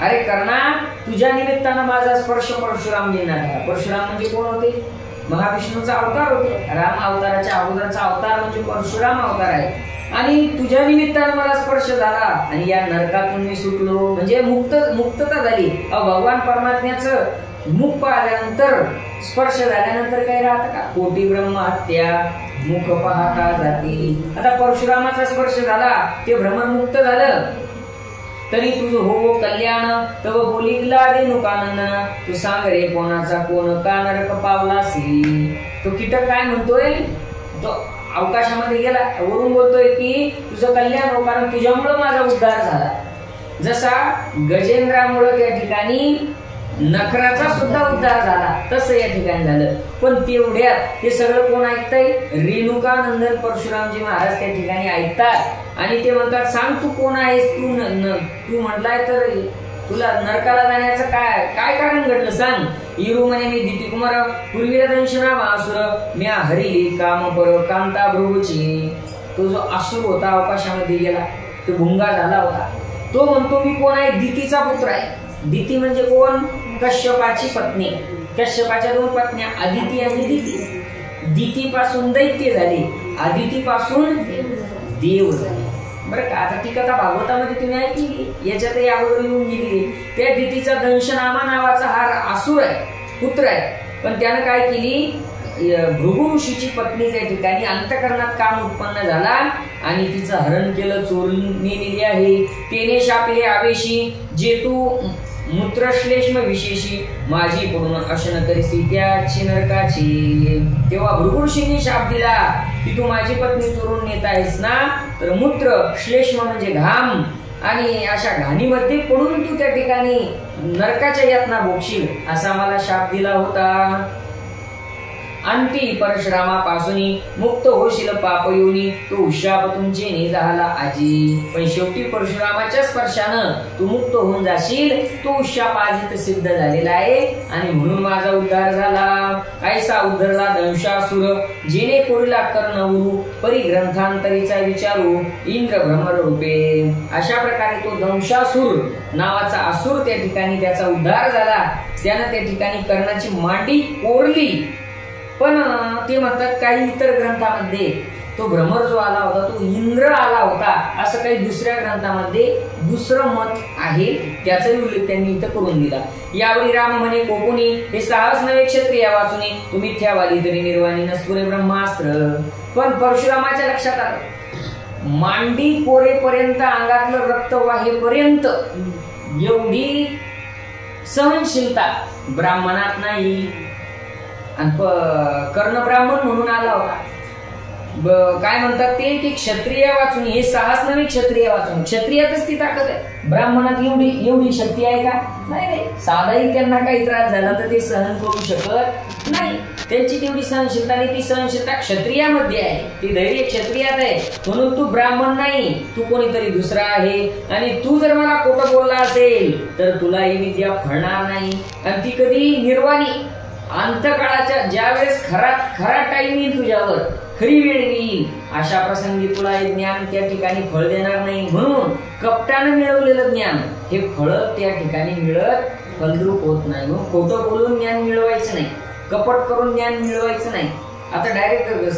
अरे कर्णा, तुझ्या निमित्तानं माझा स्पर्श परशुरामजींना झाला. परशुराम म्हणजे कोण होते, महाविष्णूचा अवतार होते. राम अवताराच्या अगोदरचा अवतार म्हणजे परशुराम अवतार आहे. आणि तुझ्या निमित्तानं मला स्पर्श झाला आणि या नरकातून मी सुटलो, म्हणजे मुक्तता झाली. भगवान परमात्म्याचं मुख पाहिल्यानंतर, स्पर्श झाल्यानंतर काही राहतं का, कोटी ब्रह्म हत्या मुख पाहता जाती. आता परशुरामाचा स्पर्श झाला, ते भ्रमर मुक्त झालं. तरी तुझं हो कल्याण तव बोलिकला रेणुकानंदन, तू सांग रे कोणाचा कोण का नरक पावलासी. तो कीटक काय म्हणतोय, तो अवकाशामध्ये गेला, वरून बोलतोय की तुझं कल्याण हो, कारण तुझ्यामुळं माझा उद्धार झाला. जसा गजेंद्रामुळं त्या ठिकाणी नखराचा सुद्धा उद्धार झाला, तसं या ठिकाणी झालं. पण तेवढ्यात हे सगळं कोण ऐकतंय, रेणुकानंदन परशुरामजी महाराज त्या ठिकाणी ऐकतात आणि ते म्हणतात, सांग तू कोण आहेस, तू म्हटलाय तर तुला नरकाला जाण्याचं काय कारण घडलं सांग. इरू म्हणे मी दिती कुमार पूर्वी दंशना वासुर म्या हरिली काम पर कांता भृगुची. तो जो असुर होता अवकाशामध्ये गेला, तो भुंगा झाला होता. तो म्हणतो मी कोण आहे, दितीचा पुत्र आहे. दिती म्हणजे कोण? कश्यपाची पत्नी. कश्यपाच्या 2 पत्न्या अदिती आणि दिती. दिती पासून दैत्य झाले, अदिती पासून देव झाले. बरं का? आता ती कथा भागवतामध्ये तुम्ही ऐकली, याच्यातही अगोदर येऊन गेली. त्या दितीचा दंशनामा नावाचा हा असुर आहे, पुत्र आहे. पण त्यानं काय केली, भृगु ऋषीची पत्नी त्या ठिकाणी अंतःकरणात काम उत्पन्न झाला आणि तिचं हरण केलं, चोरून नेलेली आहे. तेने शापिले आवेशी, जे तू मूत्रश्लेष्म विशेषी, माझी पडून अशन करीसी त्याची नरकाची. तेव्हा भृगु ऋषींनी शाप दिला की तू माझी पत्नी चोरून नेत आहेस ना, तर मूत्र श्लेष्म म्हणजे घाम, आणि अशा घाणीमध्ये पडून तू त्या ठिकाणी नरकाच्या यातना भोगशील, असा मला शाप दिला होता. अंती परशुरामापासून मुक्त होशील पापयोनी, तो शाप तुमचे झाला आजी. पण शेवटी परशुरामाच्या स्पर्शानं तू मुक्त होऊन जाशील, तो शाप आजी सिद्ध झालेला आहे आणि म्हणून माझा उद्धार झाला. ऐसा उद्धरला दंशासुर, जेने कोरीला कर्णवरू, परी ग्रंथांतरीचा विचारू, इंद्र भ्रमर रूपे. अशा प्रकारे तो दंशासुर नावाचा असुर त्या ठिकाणी त्याचा उद्धार झाला. त्यानं त्या ठिकाणी कर्णाची मांडी कोरली. पण ते म्हणतात काही इतर ग्रंथामध्ये तो भ्रमर जो आला होता तो इंद्र आला होता, असं काही दुसऱ्या ग्रंथामध्ये दुसरं मत आहे, त्याचाही उल्लेख त्यांनी इथं करून दिला. यावरी राम म्हणे कोकुनी, हे साहस नवे क्षत्रिय वाचुनी, तुम्ही मिथ्यावादी तरी निर्वाणी नसपुरे ब्रह्मास्त्र. पण परशुरामाच्या लक्षात आलं, मांडी कोरेपर्यंत, अंगातलं रक्त वाहेपर्यंत एवढी सहनशीलता ब्राह्मणात नाही. आणि कर्ण ब्राह्मण म्हणून आला होता. काय म्हणतात ते की क्षत्रिय वाचून, हे साहस नव्हे क्षत्रिय वाचून. क्षत्रियातच ती ताकद आहे, ब्राह्मणात एवढी शक्ती आहे का? नाही. साधाही त्यांना काही त्रास झाला तर ते सहन करू शकत नाही. त्यांची तेवढी सहनशीलता नाही, ती सहनशीलता क्षत्रियामध्ये आहे, ती धैर्य क्षत्रियात आहे. म्हणून तू ब्राह्मण नाही, तू कोणीतरी दुसरा आहे. आणि तू जर मला खोटं बोलला असेल तर तुला ही विद्या फळणार नाही. आणि ती कधी निर्वाणी, अंतकाळाच्या ज्या वेळेस खरा टाइम येईल, तुझ्यावर खरी वेळ येईल, अशा प्रसंगी तुला हे ज्ञान त्या ठिकाणी फळ देणार नाही. म्हणून कपटानं मिळवलेलं ज्ञान हे फळ त्या ठिकाणी मिळत फलद्रूप होत नाही. म्हणून खोटं बोलून ज्ञान मिळवायचं नाही, कपट करून ज्ञान मिळवायचं नाही. आता डायरेक्ट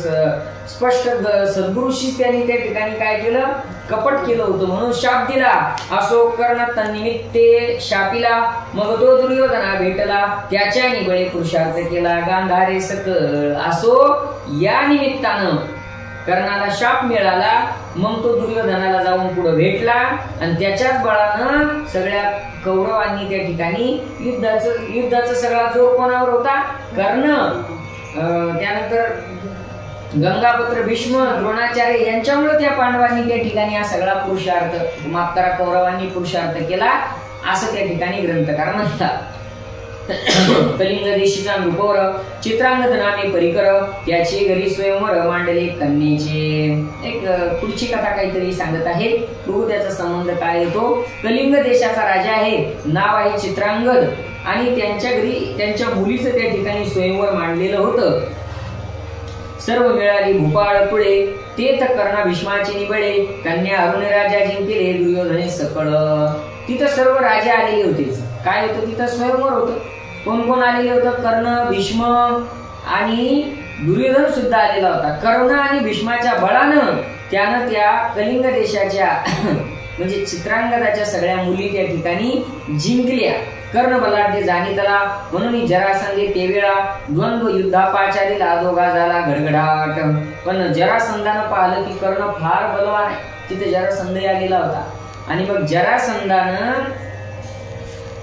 स्पष्ट सद्गुरूशी त्यांनी त्या ठिकाणी काय केलं, कपट केलं होतं, म्हणून शाप दिला. असो कर्ण तन्निमित्ते शापिला, मग तो दुर्योधना भेटला, त्याच्या निबळे पुरुषार्थ केला गांधारे सकळ. असो या निमित्तानं कर्णाला शाप मिळाला, मग तो दुर्योधनाला जाऊन पुढे भेटला आणि त्याच्याच बळानं सगळ्या कौरवांनी त्या ठिकाणी युद्धाचा सगळा जोर कोणावर होता? कर्ण. त्यानंतर गंगापुत्र भीष्म, द्रोणाचार्य यांच्यामुळे त्या पांडवांनी त्या ठिकाणी हा सगळा पुरुषार्थ, माफ करा, कौरवांनी पुरुषार्थ केला, असं त्या ठिकाणी ग्रंथकार म्हणतात. कलिंग देशीचा नृपवर, चित्रांगद नामे परिकर, त्याचे घरी स्वयंवर मांडले कन्येचे. एक पुढची कथा काहीतरी सांगत आहे, बघू त्याचा संबंध काय येतो. कलिंग देशाचा राजा आहे, नाव आहे चित्रांगद, आणि त्यांच्या घरी त्यांच्या मुलीचं त्या ठिकाणी स्वयंवर मांडलेलं होतं. सर्व मिळाली भूपाळ पुळे, ते तर कर्णा भीष्माचे निबळे, कन्या अरुण राजा जिंकले दुर्योधने सकळ. तिथं सर्व राजे आलेले होते. काय होतं तिथं? स्वयंवर होतं. कोण कोण आलेले होतं? कर्ण, भीष्म आणि दुर्योधन सुद्धा आलेला होता. कर्ण आणि भीष्माच्या बळानं त्यानं त्या कलिंग देशाच्या म्हणजे चित्रांगदाच्या सगळ्या मुली त्या ठिकाणी जिंकल्या. कर्ण बलाढ्य जाणीतला, म्हणून जरासंधे ते वेळा द्वंद्व युद्धापाचारीला दोघा झाला गडगडाट. पण जरासंधानं पाहिलं की कर्ण फार बलवान आहे, तिथे जरासंध आलेला होता. आणि मग जरासंधानं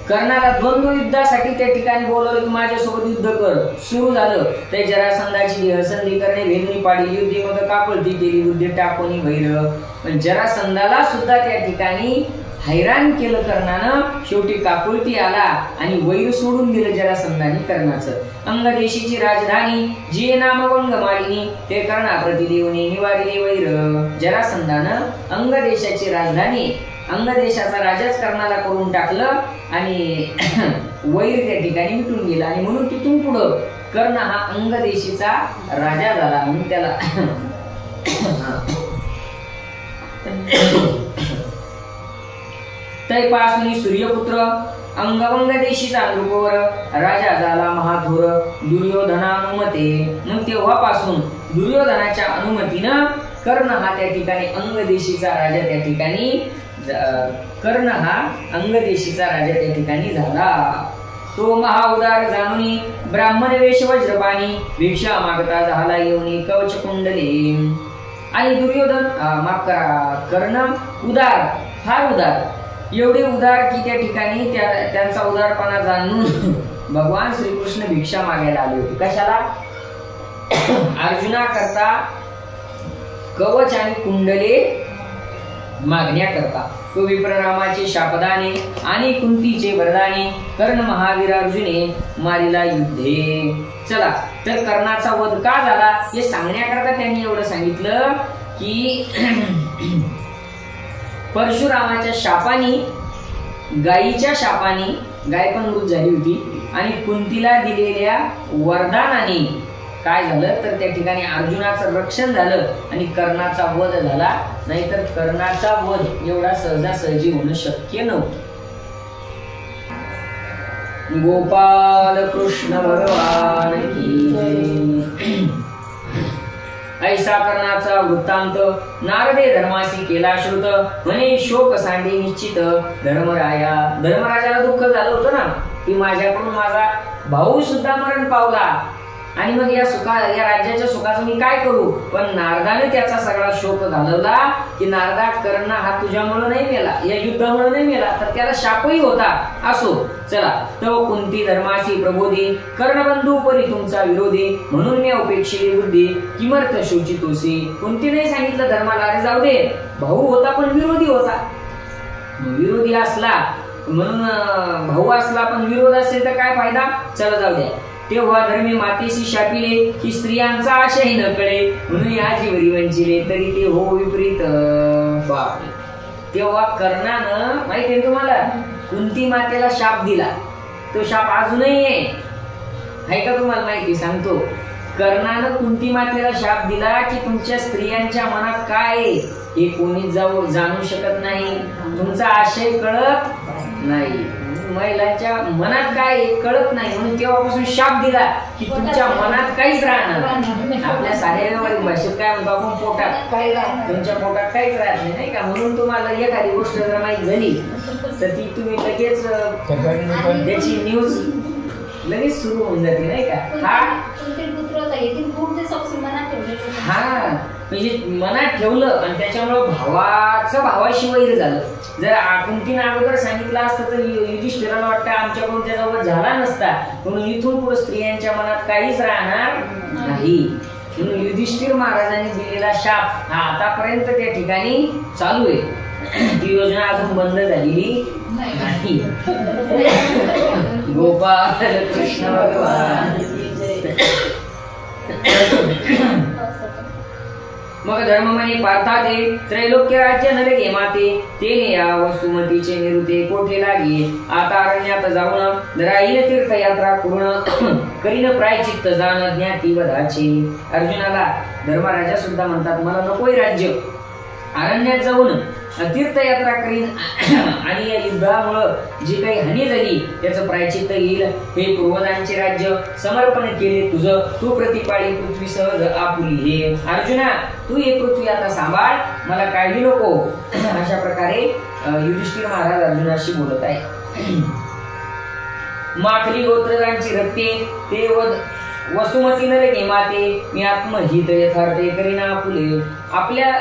कर्णाला द्वंद्व युद्धासाठी त्या ठिकाणी बोलवलं की माझ्यासोबत युद्ध कर. सुरू झालं ते जरासंधाची हसंधी करणे, भेदनी पाडी युद्धी मग कापळती केली बुद्धी टाकोनी भैर. पण जरासंधाला सुद्धा त्या ठिकाणी हैराण केलं कर्णानं. शेवटी काकुळती आला आणि वैर सोडून दिलं जरासंधाने कर्णाचं. अंगदेशीची राजधानी जी नामवंग मालिनी, ते कर्णा प्रतिदेवने निवारिले वैर. जरासंधानं अंगदेशाची राजधानी, अंगदेशाचा राजाच कर्णाला करून टाकलं आणि वैर त्या ठिकाणी मिटून गेला. आणि म्हणून तिथून पुढं कर्ण हा अंगदेशीचा राजा झाला. म्हणून त्याला तैपासून सूर्यपुत्र, अंगवंग देशीचा नृपवर राजा झाला महाथोर दुर्योधनानुमते. मग तेव्हापासून दुर्योधनाच्या अनुमतीनं कर्ण हा त्या ठिकाणी अंगदेशीचा राजा त्या ठिकाणी कर्ण हा अंगदेशीचा राजा त्या ठिकाणी झाला. तो महाउदार जाणूनी ब्राह्मण वेश वज्रपाणी भिक्षा मागता झाला येऊनी कवच कुंडले. आणि दुर्योधन माफ करा कर्ण उदार, फार उदार, एवढे उदार की त्या ठिकाणी त्यांचा उदारपणा जाणून भगवान श्रीकृष्ण भिक्षा मागायला आले होते. कशाला? अर्जुना करता कवच आणि कुंडले मागण्याकरता. तो विप्ररामाचे शापदाने आणि कुंतीचे वरदाने कर्ण महावीर अर्जुने मारिला युद्धे. चला तर कर्णाचा वध का झाला हे सांगण्याकरता त्यांनी एवढं सांगितलं की परशुरामाच्या शापाने, गायीच्या शापाने, गाय पण मृत झाली होती, आणि कुंतीला दिलेल्या वरदानाने काय झालं तर त्या ठिकाणी अर्जुनाचं रक्षण झालं आणि कर्णाचा वध झाला. नाहीतर कर्णाचा वध एवढा सहजासहजी होणं शक्य नव्हतं. गोपाल कृष्ण भगवान की जय. ऐसा कर्णाचा वृत्तांत नारदे धर्मासी केला श्रुत म्हणे शोक सांडे निश्चित धर्मराजाला दुःख झालं होतं ना की माझ्याकडून माझा भाऊ सुद्धा मरण पावला आणि मग या राज्याच्या सुखाचं मी काय करू. पण नारदाने त्याचा सगळा शोक घालवला की नारदा कर्ण हा तुझ्यामुळे नाही मेला, या युद्धामुळे नाही मेला, तर त्याला शापही होता. असो चला. तो कुंती धर्मासी प्रबोधी कर्णबंधू परी तुमचा विरोधी म्हणून मी अपेक्षिली बुद्धी किमर्थ शोचितोसी. कुंतीने सांगितलं धर्माला अरे जाऊ दे, भाऊ होता पण विरोधी होता. विरोधी असला म्हणून भाऊ असला पण विरोध असेल तर काय फायदा. चला जाऊ द्या. तेव्हा धर्मी मातेशी शापिले की स्त्रियांचा आशय न कळे म्हणून या जीवरी वंचिले तरी ते हो विपरीत. तेव्हा कर्णानं माहिती आहे तुम्हाला कुंती मातेला शाप दिला. तो शाप अजूनही आहे का तुम्हाला माहिती? सांगतो. कर्णानं कुंती मातेला शाप दिला की तुमच्या स्त्रियांच्या मनात काय हे कोणी जाणू शकत नाही, तुमचा आशय कळत नाही, महिलांच्या मनात काय कळत नाही, म्हणून तेव्हापासून शाप दिला की तुमच्या मनात काहीच राहणार. आपल्या साध्या व्यवहारिक भाषेत काय म्हणतो आपण, पोटात काय राहत, तुमच्या पोटात काहीच राहत नाही का. म्हणून तुम्हाला एखादी गोष्ट जर माहित झाली तर ती तुम्ही लगेच त्याची न्यूज लगेच सुरू होऊन जाते नाही का. हा म्हणजे मनात ठेवलं आणि त्याच्यामुळे भावाशी वैर झालं. जर कुंतीने अगोदर सांगितलं असतं तर युधिष्ठिराला वाटतं आमच्याकडून त्याचा वध झाला नसता, म्हणून इथून पुढे स्त्रियांच्या मनात काहीच राहणार नाही. म्हणून युधिष्ठिर महाराजांनी दिलेला शाप हा आतापर्यंत त्या ठिकाणी चालू आहे. ती योजना अजून बंद झालेली नाही. गोपाल कृष्ण भगवान. मग धर्म म्हणे पार्था ते त्रैलोक्य राज्य नरे घे माते तेने या वसुमतीचे निरुते कोठे लागे. आता अरण्यात जाऊन राहील तीर्थयात्रा पूर्ण करीन प्रायचित्त जाण ज्ञाती वधाचे. अर्जुनाला धर्मराजा सुद्धा म्हणतात मला नकोय राज्य, अरण्यात जाऊन तीर्थयात्रा करीन आणि या युद्धामुळे जी काही हानी झाली त्याचं प्रायचित्त येईल. हे पूर्वजांचे राज्य समर्पण केले तुझं, तू प्रतिपाळी पृथ्वी सहज आपुली. हे अर्जुना तू हे पृथ्वी आता सांभाळ, मला काळजी नको. अशा प्रकारे युधिष्ठिर महाराज अर्जुनाशी बोलत आहे. माखली गोत्रजांची रक्ते ते वसुमती नरे घे माते मी आत्महित यथार्थे करीना आपुले. आपल्या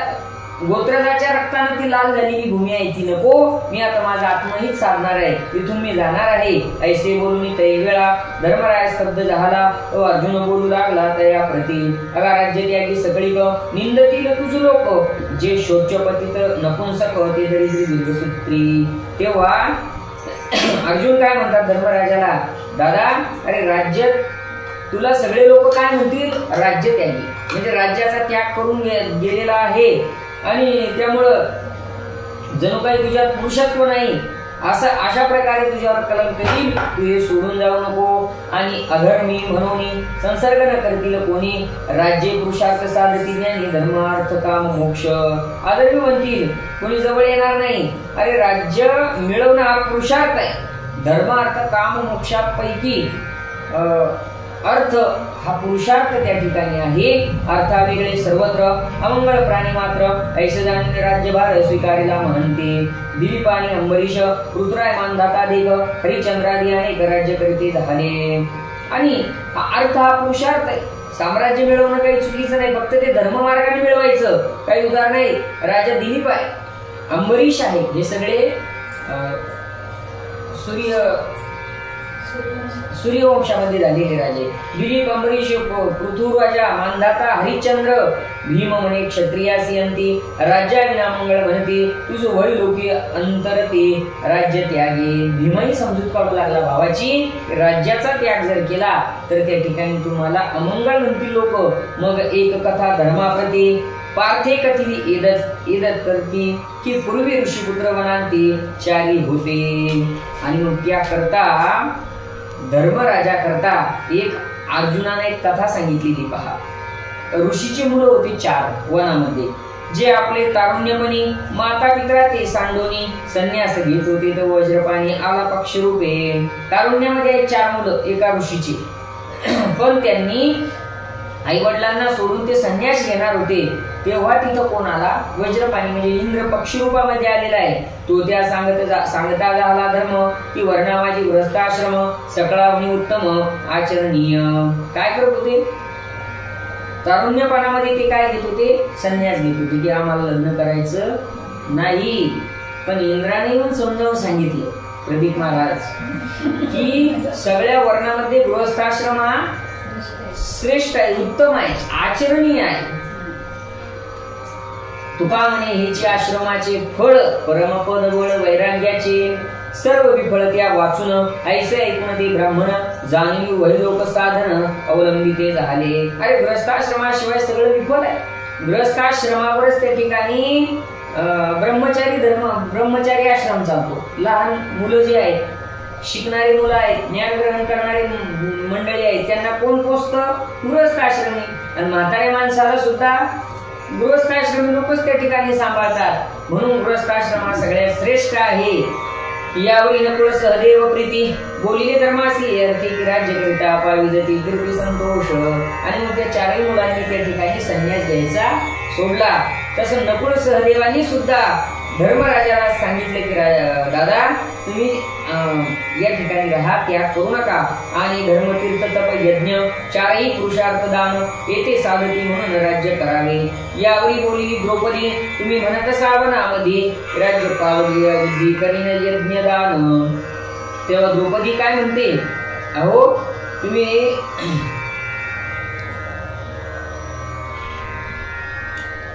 गोत्रजाच्या रक्ताने ती लाल झालेली भूमी आहे ती नको, मी आता माझा आत्महित साधणार आहे, इथून मी जाणार आहे. ऐसे बोलून तै वेळा धर्मराय स्तब्ध झाला. तो अर्जुन बोलू लागला तया प्रती अगा राज्य त्यागी सगळी निंदतील तुझ लोक जे शोच्यपतित नपुंसक ते दरिद्री दीर्घसूत्री. तेव्हा अर्जुन काय म्हणतात धर्मराजाला, दादा अरे राज्य तुला सगळे लोक काय म्हणतील, राज्य त्यागी म्हणजे राज्याचा त्याग करून गेलेला आहे आणि त्यामुळं जणू काही तुझ्यात पुरुषत्व नाही अशा प्रकारे तुझ्यावर कलंक येईल. तू हे सोडून जाऊ नको आणि अधर्मी म्हणून संसर्ग न करतील कोणी. राज्य पुरुषार्थ साधती ज्ञानी धर्म अर्थ काम मोक्ष. अधर्मी म्हणतील कोणी जवळ येणार नाही. अरे राज्य मिळवणं हा पुरुषार्थ आहे, धर्म अर्थ काम मोक्षापैकी अर्थ हा पुरुषार्थ त्या ठिकाणी आहे। अर्थावेगळे सर्वत्र अमंगळ प्राणी मात्र ऐसे जाणून राज्यभार स्वीकारेला म्हणते। दिलीप आणि अंबरीश पृथ्वीराय मानधाता देव हरिचंद्रादी अनेक राज्य करीते झाले। आणि हा अर्थ हा पुरुषार्थ आहे। साम्राज्य मिळवणं काही चुकीचं नाही, फक्त ते धर्म मार्गाने मिळवायचं। काही उदाहरण आहे, राजा दिलीप आहे, अंबरीश आहे, हे सगळे सूर्यवंशामध्ये झालेले राजे। दिलीप, अंबरीश, पृथुराजा, मानधाता, हरिश्चंद्र, भीम म्हणे क्षत्रियासी अंती राज्याविना मंगळ म्हणते तुझ वय लोकी अंतरते राज्य त्यागे। भीमही समजूत काढू लागला भावाची, राज्याचा त्याग जर केला तर त्या ठिकाणी तुम्हाला अमंगळ म्हणतील लोक। मग एक कथा धर्माप्रती पार्थे कथिली एदत करती की पूर्वी ऋषीपुत्र वनांती चारी होते। आणि मग त्या करता धर्मराजा करता एक अर्जुनाने एक कथा सांगितलेली पहा। ऋषीची मुलं होती 4 वनामध्ये, जे आपले तारुण्यपणी माता पित्रा ते सांडोनी संन्यास घेत होते। तर वज्रपाणी आला पक्ष रूपे। तारुण्यामध्ये 4 मुलं एका ऋषीची, पण त्यांनी आई वडिलांना सोडून ते संन्यास घेणार होते। तेव्हा तिथं कोण आला? वज्रपाणी म्हणजे इंद्र पक्षी रूपामध्ये आलेला आहे। तो त्या सांगता झाला धर्म की वर्णावाजी गृहस्थाश्रम सकळावणी उत्तम आचरणीय। काय करत होते? तारुण्यपणामध्ये ते काय घेत होते? संन्यास घेत होते की आम्हाला लग्न करायचं नाही। पण इंद्राने येऊन समजावून सांगितलं प्रदीप महाराज की सगळ्या वर्णामध्ये गृहस्थाश्रम हा श्रेष्ठ आहे, उत्तम आहे, आचरणीय आहे। तुका म्हणे हेचे आश्रमाचे फळ परमपद बळ वैराग्याचे सर्व विफळ त्या वाचून ऐसे ऐकून ते ब्राह्मण जाणवी वैलोक साधन अवलंबिते झाले। अरे गृहस्थाश्रमाशिवाय सगळं विफल आहे। गृहस्थाश्रमावरच त्या ठिकाणी ब्रह्मचारी आश्रम चालतो। लहान मुलं जे आहेत, शिकणारी मुलं आहेत, ज्ञान ग्रहण करणारी मंडळी आहेत, त्यांना कोण पोचतं? गृहस्थाश्रमी। आणि म्हाताऱ्या माणसाला सुद्धा गृहस्थाश्रमी लोकच त्या ठिकाणी सांभाळतात। म्हणून गृहस्थाश्रम हा सगळ्यात श्रेष्ठ आहे। यावरी नकुळ सहदेव प्रीती बोलिले धर्मासी अर्थी की राज्य करिता पाविजती कीर्ती संतोष। आणि मग त्या 4ही मुलांनी त्या ठिकाणी संन्यास घ्यायचा सोडला। तसं नकुळ सहदेवांनी सुद्धा धर्मराजाला सांगितले की दादा तुम्ही या ठिकाणी राहा, त्याग करू नका। आणि धर्मतीर्थ तप यज्ञ 4ही पुरुषार्थ दान येथे साधती म्हणून राज्य करावे। यावरी बोलली द्रौपदी तुम्ही म्हणत असाल वनामध्ये राज्य पावली विधी करीन यज्ञदान। तेव्हा द्रौपदी काय म्हणते? अहो तुम्ही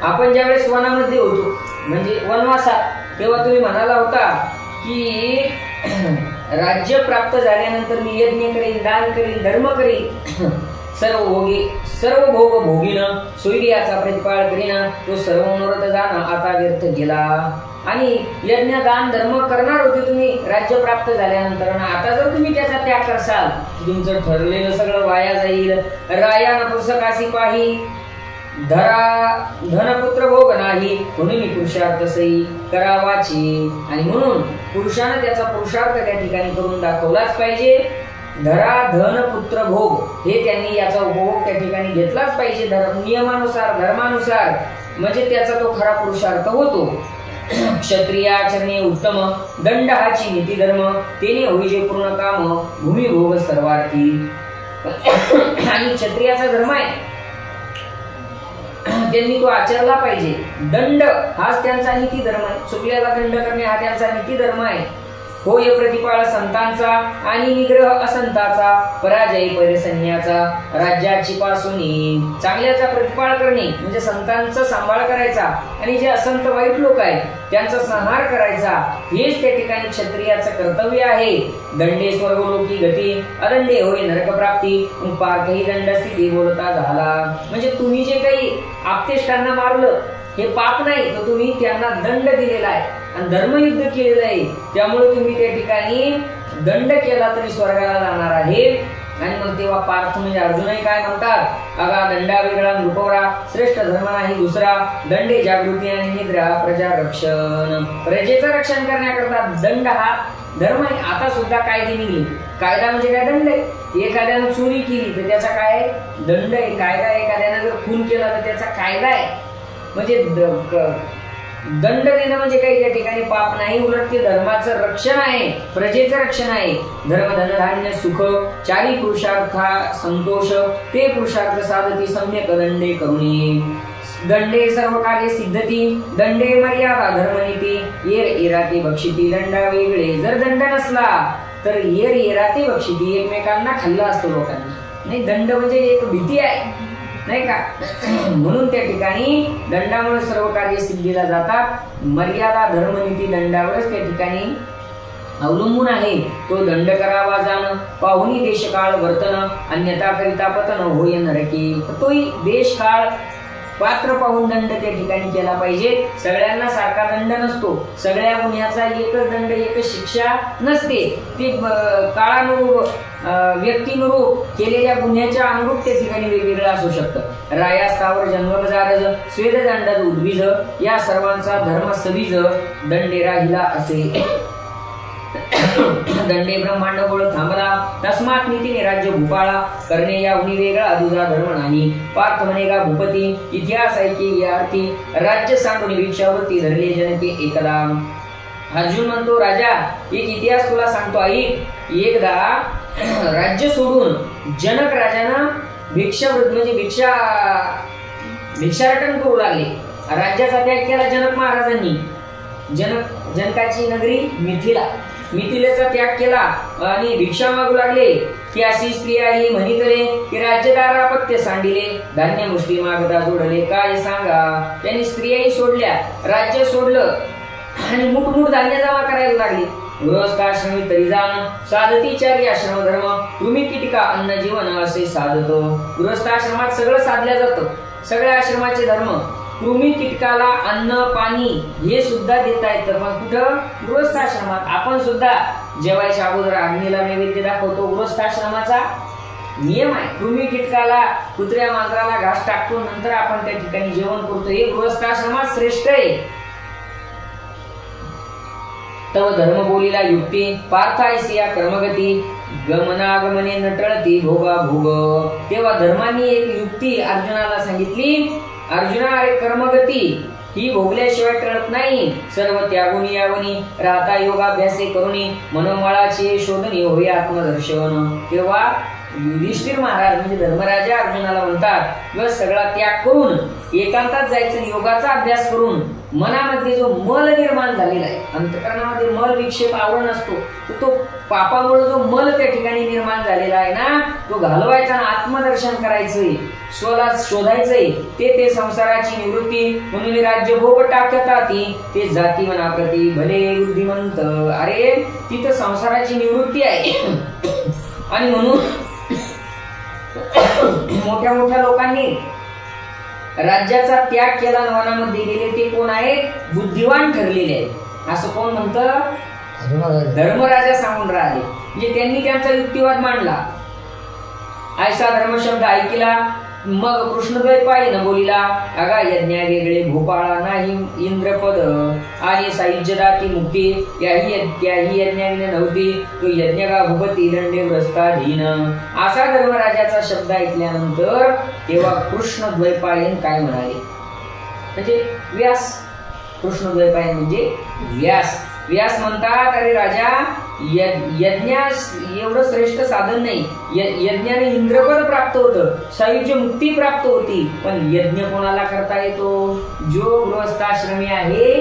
आपण ज्यावेळेस वनामध्ये होतो म्हणजे वनवासात, तेव्हा तुम्ही म्हणाला होता की राज्य प्राप्त झाल्यानंतर मी यज्ञ करीन, दान करीन, धर्म करीन, सर्व भोग भोगीन सूर्याचा प्रतिपाळ करीन। तो सर्व मनोरथ जाणं आता व्यर्थ गेला। आणि यज्ञ दान धर्म करणार होते तुम्ही राज्य प्राप्त झाल्यानंतर, आता जर तुम्ही त्याचा त्याग करसाल तुमचं ठरलेलं सगळं वाया जाईल। राया नपुंसकासी पाही धरा धनपुत्र भोग नाही म्हणून पुरुषार्थ सई करावाची। आणि म्हणून पुरुषानं त्याचा पुरुषार्थ त्या ठिकाणी करून दाखवलाच पाहिजे। धरा धन पुत्र भोग हे त्यांनी याचा उपभोग त्या ठिकाणी घेतलाच पाहिजे नियमानुसार धर्मानुसार, म्हणजे त्याचा तो खरा पुरुषार्थ होतो। क्षत्रियाचरणे उत्तम दंड हाची नीती धर्म तेने होईजे पूर्ण काम भूमी भोग सर्वार्थी। आणि क्षत्रियाचा धर्म आहे त्यांनी तो आचरला पाहिजे। दंड हाच त्यांचा नीती धर्म आहे, चुकल्याला दंड करणे हा त्यांचा नीती धर्म आहे। होय प्रतिपाळ संतांचा आणि निग्रह असंताचा पराजय परिसन्याचा राज्याची पासून चांगल्याचा प्रतिपाळ करणे म्हणजे संतांचा सांभाळ करायचा आणि जे असंत वाईट लोक आहेत त्यांचा संहार करायचा हेच त्या ठिकाणी क्षत्रियाचं कर्तव्य आहे। दंडे स्वर्गलोकी गती अदंडे होय नरक प्राप्ती। पार्थही दंड स्थिती बोलता झाला म्हणजे तुम्ही जे काही आपतेष्टांना मारलं हे पाप नाही, तर तुम्ही त्यांना दंड दिलेला आहे आणि धर्मयुद्ध केलेलं आहे, त्यामुळे तुम्ही त्या ठिकाणी दंड केला तरी स्वर्गाला जाणार आहे। आणि मग तेव्हा पार्थ म्हणजे अर्जुनही काय म्हणतात? अगा दंडा वेगळा नृपवरा श्रेष्ठ धर्म नाही दुसरा दंडे जागृती आणि निद्रा प्रजा रक्षण। प्रजेचं रक्षण करण्याकरता दंड हा धर्म आहे. आता सुद्धा कायदे निघले. कायदा म्हणजे काय? दंड आहे. एखाद्यानं चोरी केली तर त्याचा काय दंड आहे. कायदा. एखाद्यानं जर खून केला तर त्याचा कायदा आहे. म्हणजे दंड देणं म्हणजे काही त्या ठिकाणी पाप नाही, उलट ते धर्माचं रक्षण आहे, प्रजेचं रक्षण आहे. धर्म धन धान्य सुख चारी पुरुषार्था संतोष ते पुरुषार्थ साधती सम्यक दंडे करुणी. दंडे सर्व कार्य सिद्धती दंडे मर्यादा धर्मनीती येर येराती बक्षिती. दंडा वेगळे. जर दंड नसला तर येर येराती बक्षिती. एकमेकांना खाल्लं असतं लोकांनी. नाही, दंड म्हणजे एक भीती आहे, नाही का? म्हणून त्या ठिकाणी दंडामुळे सर्व कार्य सिद्धीला जातात. मर्यादा धर्मनीती दंडावरच त्या ठिकाणी अवलंबून आहे. तो दंड करावा जाण पाहुनी देश काळ वर्तन अन्यथा करिता पतन होय नरकी. तोही देश काळ पात्र पाहून दंड त्या ठिकाणी केला पाहिजे. सगळ्यांना सारखा दंड नसतो. सगळ्या गुन्ह्याचा एकच दंड, एकच शिक्षा नसते. ती काळानुरूप व्यक्तीनुरूप केलेल्या गुन्ह्याच्या अनुरूप त्या ठिकाणी वेगवेगळं असू शकतं. राया स्थावर जन्मबजारज स्वेद दंडज उद्विज या सर्वांचा धर्म सवीज दंडे राहिला असे. दंडे ब्रह्मांड गोळ थांबला तस्मात नीतीने राज्य भूपाळा करणे या उनी वेगळा अदुजा धर्म नाही. पार्थ म्हणेगा भूपती इतिहास ऐके या अर्थी राज्य सांगून भिक्षावृत्ती धरले जनके एकदा. अर्जुन म्हणतो, राजा एक इतिहास तुला सांगतो ऐक. एकदा राज्य सोडून जनक राजानं भिक्षावृत्ती म्हणजे भिक्षाटन करू लागले. राज्याचा त्याग केला जनक महाराजांनी. जनकाची नगरी मिथिलेचा त्याग केला आणि भिक्षा मागू लागले. की अशी स्त्रिया ही म्हणितले की राज्यदार अपत्य सांडिले धान्य मुष्टी मागता जोडले. काय सांगा, त्यांनी स्त्रियाही सोडल्या, राज्य सोडलं आणि मुठमुठ धान्य जमा करायला लागले. गृहस्थाश्रमी तरी जाण साधती चारी आश्रम धर्म कृमी कीटका अन्न जीवन असे साधत. गृहस्थाश्रमात सगळं साधल्या जातं. सगळ्या आश्रमाचे धर्म. कृमी कीटकाला अन्न पाणी हे सुद्धा देता येतं, पण कुठं? गृहस्थाश्रमात. आपण सुद्धा जेवायच्या अगोदर अग्नीला नैवेद्य दाखवतो. गृहस्थाश्रमाचा नियम आहे. कृमी कीटकाला कुत्र्या मांजराला घास टाकतो, नंतर आपण त्या ठिकाणी जेवण करतो. हे गृहस्थाश्रमात श्रेष्ठ आहे. तव धर्म बोलीला युक्ती पार्थायसिया कर्मगती गमनागमने नटळती भोगा भोग. तेव्हा धर्मानी एक युक्ती अर्जुनाला सांगितली. अर्जुना, अरे कर्मगती ही भोगल्याशिवाय टळत नाही. सर्व त्यागून यावनी राहता योगाभ्यासे करुणी मनोमळाचे शोधनी होय आत्मदर्शन. तेव्हा युधिष्ठिर महाराज म्हणजे धर्मराजा अर्जुनाला म्हणतात, सगळा त्याग करून एकांतात जायचं, योगाचा अभ्यास करून मनामध्ये जो मल निर्माण झालेला आहे, अंतःकरणामध्ये मल विक्षेप आवरण असतो, तर तो पापामुळे जो मल त्या ठिकाणी निर्माण झालेला आहे ना, तो घालवायचा, आत्मदर्शन करायचंय, स्वला शोधायचंय. ते संसाराची निवृत्ती. म्हणून राज्यभोग टाकता ते जाती मनाप्रती भले बुद्धिमंत. अरे तिथं संसाराची निवृत्ती आहे. आणि म्हणून मोठ्या मोठ्या लोकांनी राज्याचा त्याग केला, वनामध्ये गेले. ते कोण आहेत? बुद्धिवान ठरलेले आहेत. असं कोण म्हणतं? धर्मराजा सांगून राहिले. म्हणजे त्यांनी त्यांचा युक्तिवाद मांडला. ऐसा धर्मशब्द ऐकला. मग कृष्णद्वैपायन बोलिला, अगा यज्ञा वेगळे भूपाळा नाही इंद्रपद आणि सायुज्यदाती मुक्ती त्याही यज्ञाविने नव्हती. तो यज्ञ का भूपती दंडे ग्रस्ताधीन. असा धर्मराजाचा शब्द ऐकल्यानंतर तेव्हा कृष्णद्वैपायन काय म्हणाले? म्हणजे व्यास. कृष्णद्वैपायन म्हणजे व्यास. व्यास म्हणतात, अरे राजा, यज्ञास एवढं श्रेष्ठ साधन नाही. यज्ञाने इंद्रपद प्राप्त होतं, सायुज्य मुक्ती प्राप्त होती. पण यज्ञ कोणाला करता येतो? जो गृहस्थाश्रमी आहे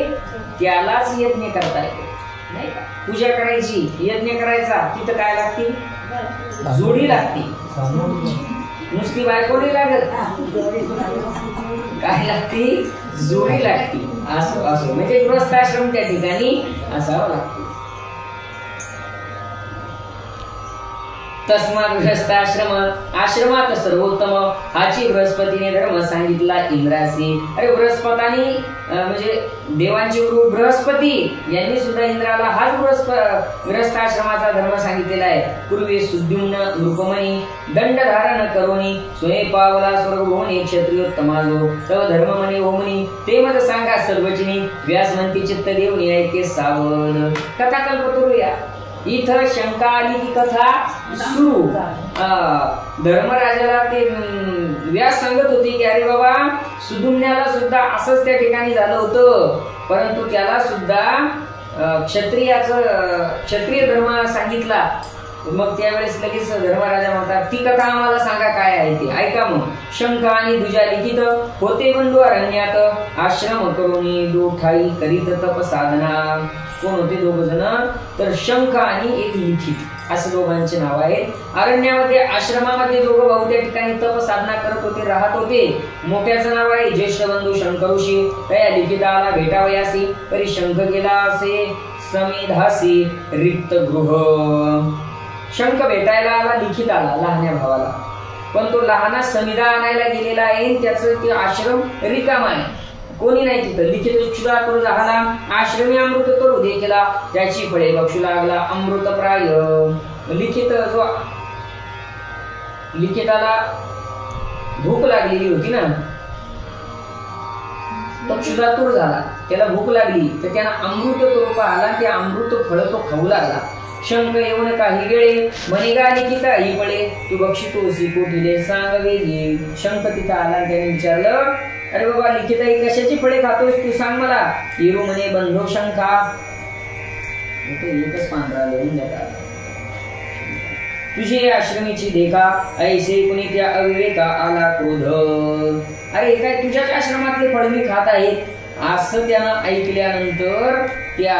त्यालाच यज्ञ करता येतो, नाही का? पूजा करायची, यज्ञ करायचा, तिथं काय लागते? जोडी लागते. नुसती बायको नाही लागत, काय लागते? जोडी लागते. असं म्हणजे गृहस्थाश्रम त्या ठिकाणी असावं लागतं. तस्मात गृहस्थाश्रम आश्रमात सर्वोत्तम हाची बृहस्पतीने धर्म सांगितला इंद्रासी. अरे बृहस्पतानी म्हणजे देवांचे गुरु बृहस्पती यांनी सुद्धा इंद्राला हाच गृहस्थाश्रमाचा धर्म सांगितलेला आहे. पूर्वी सुद्युम्न नृपमणी दंड धारण करोनी स्वये पावला स्वर्ग होणे क्षत्रियोत्तमाजो तव धर्म म्हणे ओमनी ते मत सांगा सर्वजनी. व्यास म्हणती चित्त देवनी ऐके सावध. कथा कल्पतरूया. इथं शंका आली की कथा सुरू. धर्मराजाला ते व्यास सांगत होते की अरे बाबा सुदुम्न्याला सुद्धा असंच त्या ठिकाणी झालं होतं, परंतु त्याला सुद्धा क्षत्रिय धर्म सांगितला. मग त्यावेळेस लगेच धर्मराजा म्हणतात ती कथा आम्हाला सांगा काय आहे ते. ऐका मग. शंख आणि दुजा लिखित होते बंधू अरण्यात आश्रम करून दोठाई करीत तप साधना. कोण होते दोघ जण तर शंख आणि एक लिखित असे दोघांचे नाव आहेत. अरण्यामध्ये आश्रमामध्ये दोघं भाऊ त्या ठिकाणी तप साधना करत होते, राहत होते. मोठ्याचं नाव आहे ज्येष्ठ बंधू शंख ऋषी. त्या लिखिताला भेटावयासी तरी शंख गेला असे समिधासी रिक्त गृह. शंख भेटायला आला, लिखित आला लहान्या भावाला, पण तो लहाना समिधा आणायला गेलेला आहे. त्याचं ते आश्रम रिकामा आहे, कोणी नाही तिथं. लिखित क्षुधातुर झाला, आश्रमी अमृत तर उदय केला, त्याची फळे बक्षू लागला अमृतप्राय. लिखिताला भूक लागलेली होती ना, तो क्षुधातुर झाला, त्याला भूक लागली तर त्यानं अमृत तो आला, ते अमृत फळ तो खाऊ लागला. शंख येऊन काही वेळे म्हणे गा लिखिता ही फळे तू बक्षितोसी कोठिले सांग वेगी. शंख तिथं आला, त्याने विचारलं अरे बाबा लिखिता ही कशाची फळे खातोस तू सांग मला. हिरू म्हणे बंधो शंखा. एकच पांढरा लिहून देतात. तुझे आश्रमीची देखा ऐसे कुणी त्या अविवेका आला क्रोध. अरे हे काय तुझ्याच आश्रमातले फळ मी खात आहे असं त्यानं ऐकल्यानंतर त्या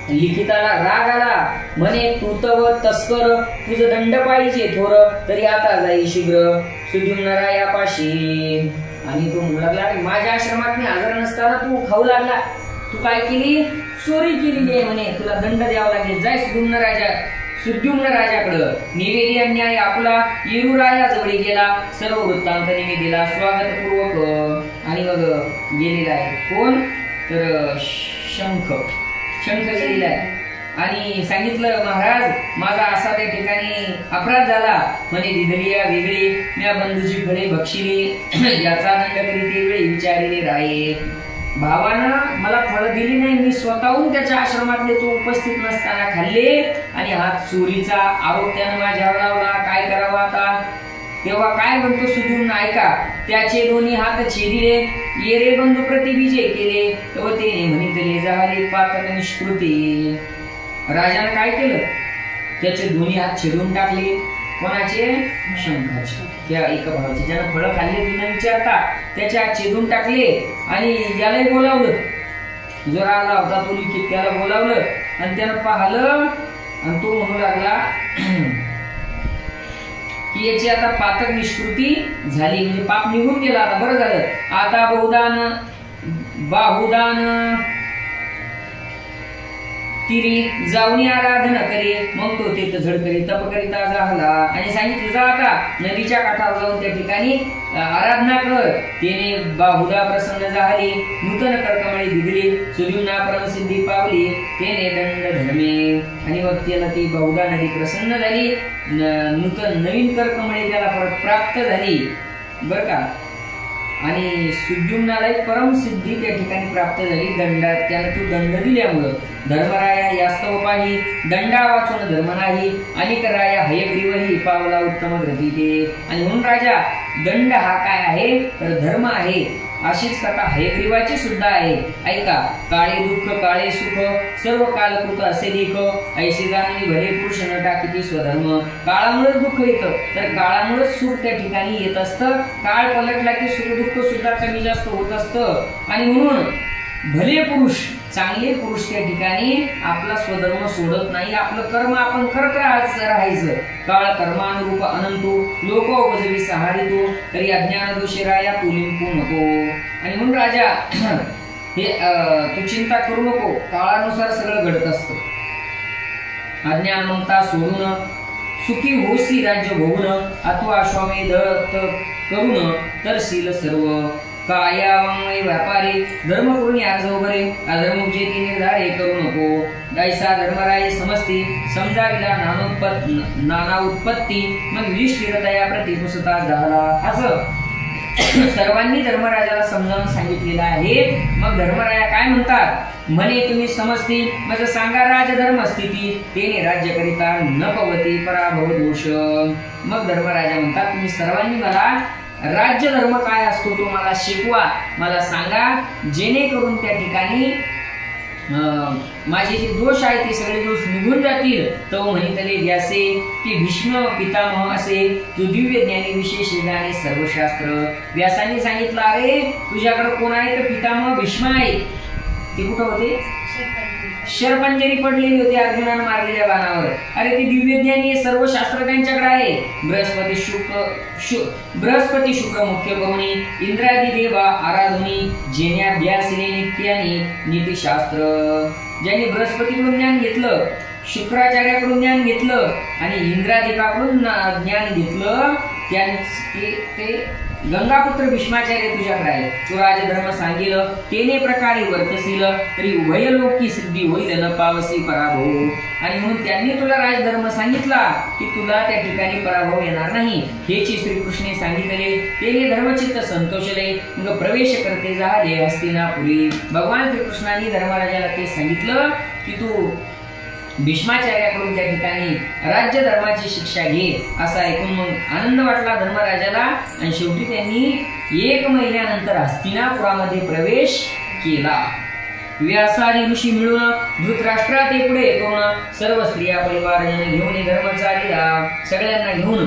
लिखिताला राग आला. म्हणे तू तव तस्कर तुझं दंड पाहिजे थोर तरी आता जाई शीघ्र सुद्युम्नरायापाशी. आणि तो म्हणू लागला माझ्या आश्रमात मी हजर नसताना तू खाऊ लागला, तू काय केली चोरी केलेली आहे म्हणे, तुला दंड द्यावा लागेल. जाय सुद्युम्न राजाकडं. निवेदी अन्याय आपला येरुराया जवळ गेला, सर्व वृत्तांत निवेदीला स्वागतपूर्वक आणि मग गेलेला आहे. कोण तर शंख गेलेला आहे आणि सांगितलं महाराज माझा असा त्या ठिकाणी अपराध झाला. म्हणे दिदलिया वेगळी म्या बंधूची फळे बक्षिली याचा दंड करीत वेळी विचारिले राये. भावानं मला फळ दिली नाही, मी स्वतःहून त्याच्या आश्रमातले तो उपस्थित नसताना खाल्ले आणि हा चोरीचा आरोप त्यानं माझ्यावर लावला. काय करावं आता. तेव्हा काय म्हणतो सुदून ऐका. त्याचे दोन्ही हात छेदिले येरे बंधू प्रतिविजय केले तेव्हा ते म्हणितले झाले पातक निष्कृती. राजानं काय केलं, त्याचे दोन्ही हात छेदून टाकले. कोणाचे? शंखाचे. त्या एका भावाचे ज्यानं फळं खाल्ले न विचारता त्याचे हात छेदून टाकले. आणि यालाही बोलावलं, जो आला होता तो लिखित त्याला बोलावलं आणि त्यानं पाहिलं आणि तो म्हणू लागला की याची आता पातक निष्कृती झाली, म्हणजे पाप निघून गेला. आता बरं झालं. आता बाहुदान तिरी जाऊनी आराधना करे. मग तो तेथ झडकरी तप करिता झाला आणि सांगितलं जा आता नदीच्या काठावर जाऊन त्या ठिकाणी आराधना कर. त्याने बाहुदा प्रसन्न झाली, नूतन कर्कमळी दिदली, सुद्युम्ना परमसिद्धी पावली, त्याने दंड धर्मे. आणि मग त्याला ती बाहुदा नदी प्रसन्न झाली, नूतन नवीन कर्कमळी त्याला परत प्राप्त झाली बर का. आणि सुद्युम्नाला परमसिद्धी त्या ठिकाणी प्राप्त झाली. दंडात त्याला तो दंड दिल्यामुळं धर्मराया यास्तव पाही दंडा वाचून धर्म नाही अनेक राया हयग्रीवही पावला उत्तम ग्रती ते. आणि म्हणून राजा दंड हा काय आहे तर धर्म आहे. अशीच कथा हयग्रीवाची सुद्धा आहे. ऐका. काळे दुःख काळे सुख सर्व कालकृत असे लेख ऐसे जाणून भले पुरुष न टाकीती स्वधर्म. काळामुळेच दुःख येतं तर काळामुळेच सुख त्या ठिकाणी येत असतं. काळ पलटला की सुख दुःख सुद्धा कमी जास्त होत असतं. आणि म्हणून भले पुरुष चांगले पुरुष त्या ठिकाणी आपला स्वधर्म सोडत नाही, आपलं कर्म आपण करत राहायचं. काळ कर्मानुरूप अनंतो लोक उपजवी सहारितो तरी अज्ञान दोषी राया तू लिंपू नको. आणि म्हणून राजा हे तू चिंता करू नको, काळानुसार सगळं घडत असतं. अज्ञान ममता सोडून सुखी होसी राज्य भोगून अथवा अश्वमेध करून तर शील सर्व. कायावांमय व्यापारी धर्म करून याजो बरे अधर्म उजेती निर्धारे करू नको. दैसा धर्मराय समजती समजाविला नाना उत्पत्ती मग युधिष्ठिर दया प्रति पुसता झाला. असं सर्वांनी धर्मराजाला समजावून सांगितलेलं आहे. मग धर्मराजा काय म्हणतात, म्हणे तुम्ही समजती मग सांगा राजधर्म स्थिती, तेने राज्य करिता न पवती पराभव दोष. मग धर्मराजा म्हणतात तुम्ही सर्वांनी मला राज्य धर्म काय असतो तो मला शिकवा, मला सांगा, जेणेकरून त्या ठिकाणी माझे जे दोष आहेत ते सगळे दोष निघून जातील. तो म्हणितले व्यासे की भीष्म पितामह असे जो दिव्य ज्ञानी विशेष आणि सर्वशास्त्र. व्यासाने सांगितलं अरे तुझ्याकडे कोण आहे तर पितामह भीष्म आहे. ते कुठं होते, शरपंजरी पडलेली होती अर्जुनानं मारलेल्या बाणावर. अरे ती दिव्यज्ञानी सर्व शास्त्र त्यांच्याकडे आहे. बृहस्पती शुक्र मुख्य करुणी इंद्रादी देवा आराधुनी जेण्याभ्यासिने नित्यानी नीतिशास्त्र. ज्यांनी बृहस्पतीकडून ज्ञान घेतलं, शुक्राचार्याकडून ज्ञान घेतलं आणि इंद्रादिकाकडून ज्ञान घेतलं, ते गंगापुत्र भीष्माचार्य तुझ्याकडे आहे. तू राजधर्म सांगेल तेने प्रकारे वर्तशील तरी उभयलोकी सिद्धी होईल न पावसी पराभव. आणि म्हणून त्यांनी तुला राजधर्म सांगितला की तुला त्या ठिकाणी पराभव येणार नाही. हेची श्रीकृष्णे सांगितले तेने धर्मचित्त संतोषले मग प्रवेश करते झाले हस्तिनापुरी. भगवान श्रीकृष्णांनी धर्मराजाला ते सांगितलं की तू भीष्माचार्याकडून त्या ठिकाणी राज्य धर्माची शिक्षा घे. असा ऐकून मग आनंद वाटला धर्मराजाला आणि शेवटी त्यांनी 1 महिन्यानंतर हस्तिनापुरामध्ये प्रवेश केला. व्यासादी ऋषी मिळून धृतराष्ट्रा ते पुढे करून सर्व स्त्रिया परिवार घेऊन धर्म चालिला. सगळ्यांना घेऊन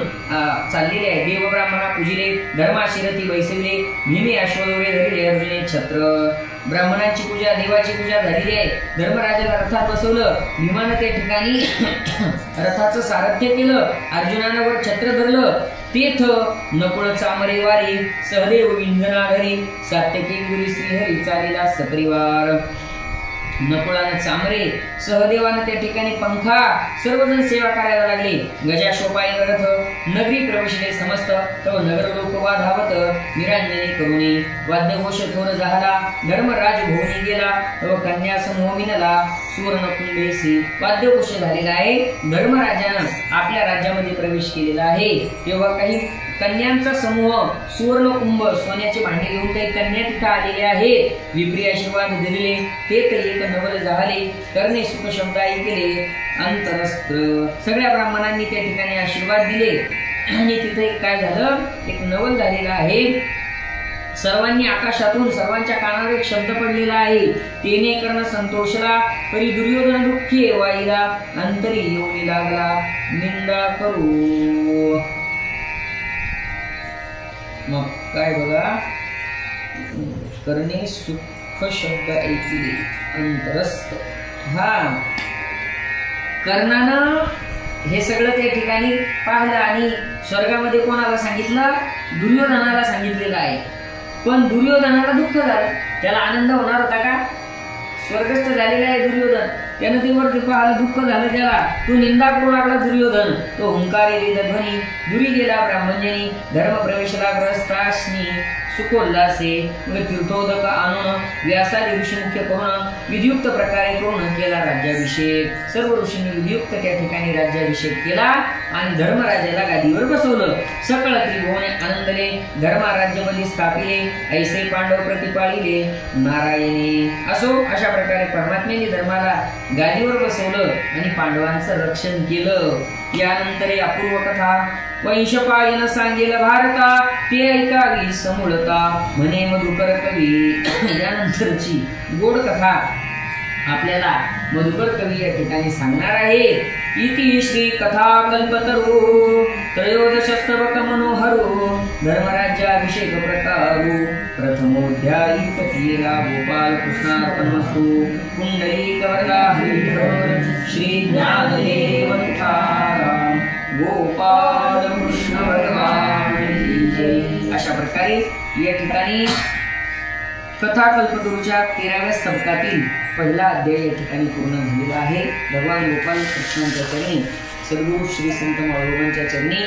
चाललेले आहे. देव ब्राह्मणा पूजिले धर्माशिरती बैसविले भीमे अश्वदोरे धरिले अर्जुने छत्र. ब्राह्मणांची पूजा देवाची पूजा झालेली आहे. धर्मराजाला रथात बसवलं. भीमानं त्या ठिकाणी रथाचं सारथ्य केलं. अर्जुनानं वर छत्र धरलं. तेथ नकुळ चामरे वारी सहदेव विंजना घरी सात्यकी गुरी श्रीहरी चालेला सपरिवार. नकुळानं चामरे, सहदेवानं त्या ठिकाणी पंखा, सर्वजण सेवा करायला लागले. गजाशोपाय रथ नगरी प्रवेशले समस्त तो नगर लोकवा धावत निरांजने करुणी वाद्यघोष थोर झाला धर्मराज भोवनी गेला तो कन्या समूह विनला सुवर्ण कुंभेसी. वाद्यघोष झालेला आहे. धर्मराजानं आपल्या राज्यामध्ये प्रवेश केलेला आहे. तेव्हा काही कन्यांचा समूह सुवर्ण कुंभ सोन्याचे भांडे घेऊन काही कन्या तिथे आलेले आहेत. विप्रिय आशीर्वाद दिलेले ते तर एक नवल झाले करणे सुख शब्द ऐकले अंतरस्त्र. सगळ्या ब्राह्मणांनी त्या ठिकाणी आशीर्वाद दिले आणि तिथे काय झालं, एक नवल झालेला आहे. सर्वांनी आकाशातून सर्वांच्या कानावर एक शब्द पडलेला आहे. तेने कर्ण संतोषला परी दुर्योधन दुःखी वाईला अंतरी येऊन लागला निंदा करू. मग काय बघा, करणे सुख शब्द ऐकले अंतरस्थ. कर्णानं हे सगळं त्या ठिकाणी पाहिलं आणि स्वर्गामध्ये कोणाला सांगितलं, दुर्योधनाला सांगितलेलं आहे. पण दुर्योधनाला दुःख झालं. त्याला आनंद होणार होता का, स्वर्गस्थ झालेला आहे दुर्योधन. त्यानं ते वरती पाहिलं, दुःख झालं त्याला. तो निंदा करू लागला दुर्योधन. तो हुंकारे वेद ध्वनी दुरी गेला ब्राह्मणजनी धर्म प्रवेशला ग्रस्ताशनी सुखोल्लासे. मग तीर्थोदक आणून व्यासादी ऋषी मुख्य करून विधियुक्त प्रकारे करून केला राज्याभिषेक. सर्व ऋषींनी विधियुक्त त्या ठिकाणी राज्याभिषेक केला आणि धर्मराजाला गादीवर बसवलं. सकळ त्रिभुवने आनंदले धर्मा राज्यामध्ये स्थापिले ऐसे पांडव प्रतिपाळिले नारायणे. असो अशा प्रकारे परमात्म्याने धर्माला गादीवर बसवलं आणि पांडवांचं रक्षण केलं. यानंतर अपूर्व कथा वंशपायन सांगेल भारता ते ऐकावी समूळता म्हणे मधुकर कवी. यानंतरची गोड कथा आपल्याला मधुकर कवी या ठिकाणी सांगणार आहे. इति श्री कथा कल्पतरू त्रयोदशस्तवक मनोहरो धर्मराज्याभिषेक प्रकारू प्रथमोध्यायी कथेला गोपाल कृष्णार्पणमस्तु. पुंडलिक वरदा हरिहर श्री ज्ञानदेव तुकाराम गोपाल कृष्ण भगवान जय. अशा प्रकारे या ठिकाणी कथा कल्पतरूच्या 13व्या स्तवकातील पहिला अध्याय या ठिकाणी पूर्ण झालेला आहे. भगवान गोपाल कृष्णांच्या चरणी सद्गुरू श्री संत माळोबांच्या चरणी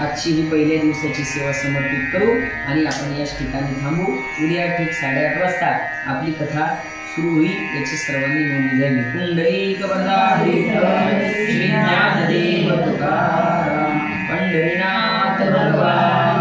आजची ही पहिल्या दिवसाची सेवा समर्पित करू आणि आपण याच ठिकाणी थांबू. उद्या ठीक 8:30 वाजता आपली कथा सुरू होईल याची सर्वांनी नोंद घ्यावी. पुंडलिक वरदा हरिहर श्री ज्ञानदेव तुकाराम पंढरीनाथ भगवान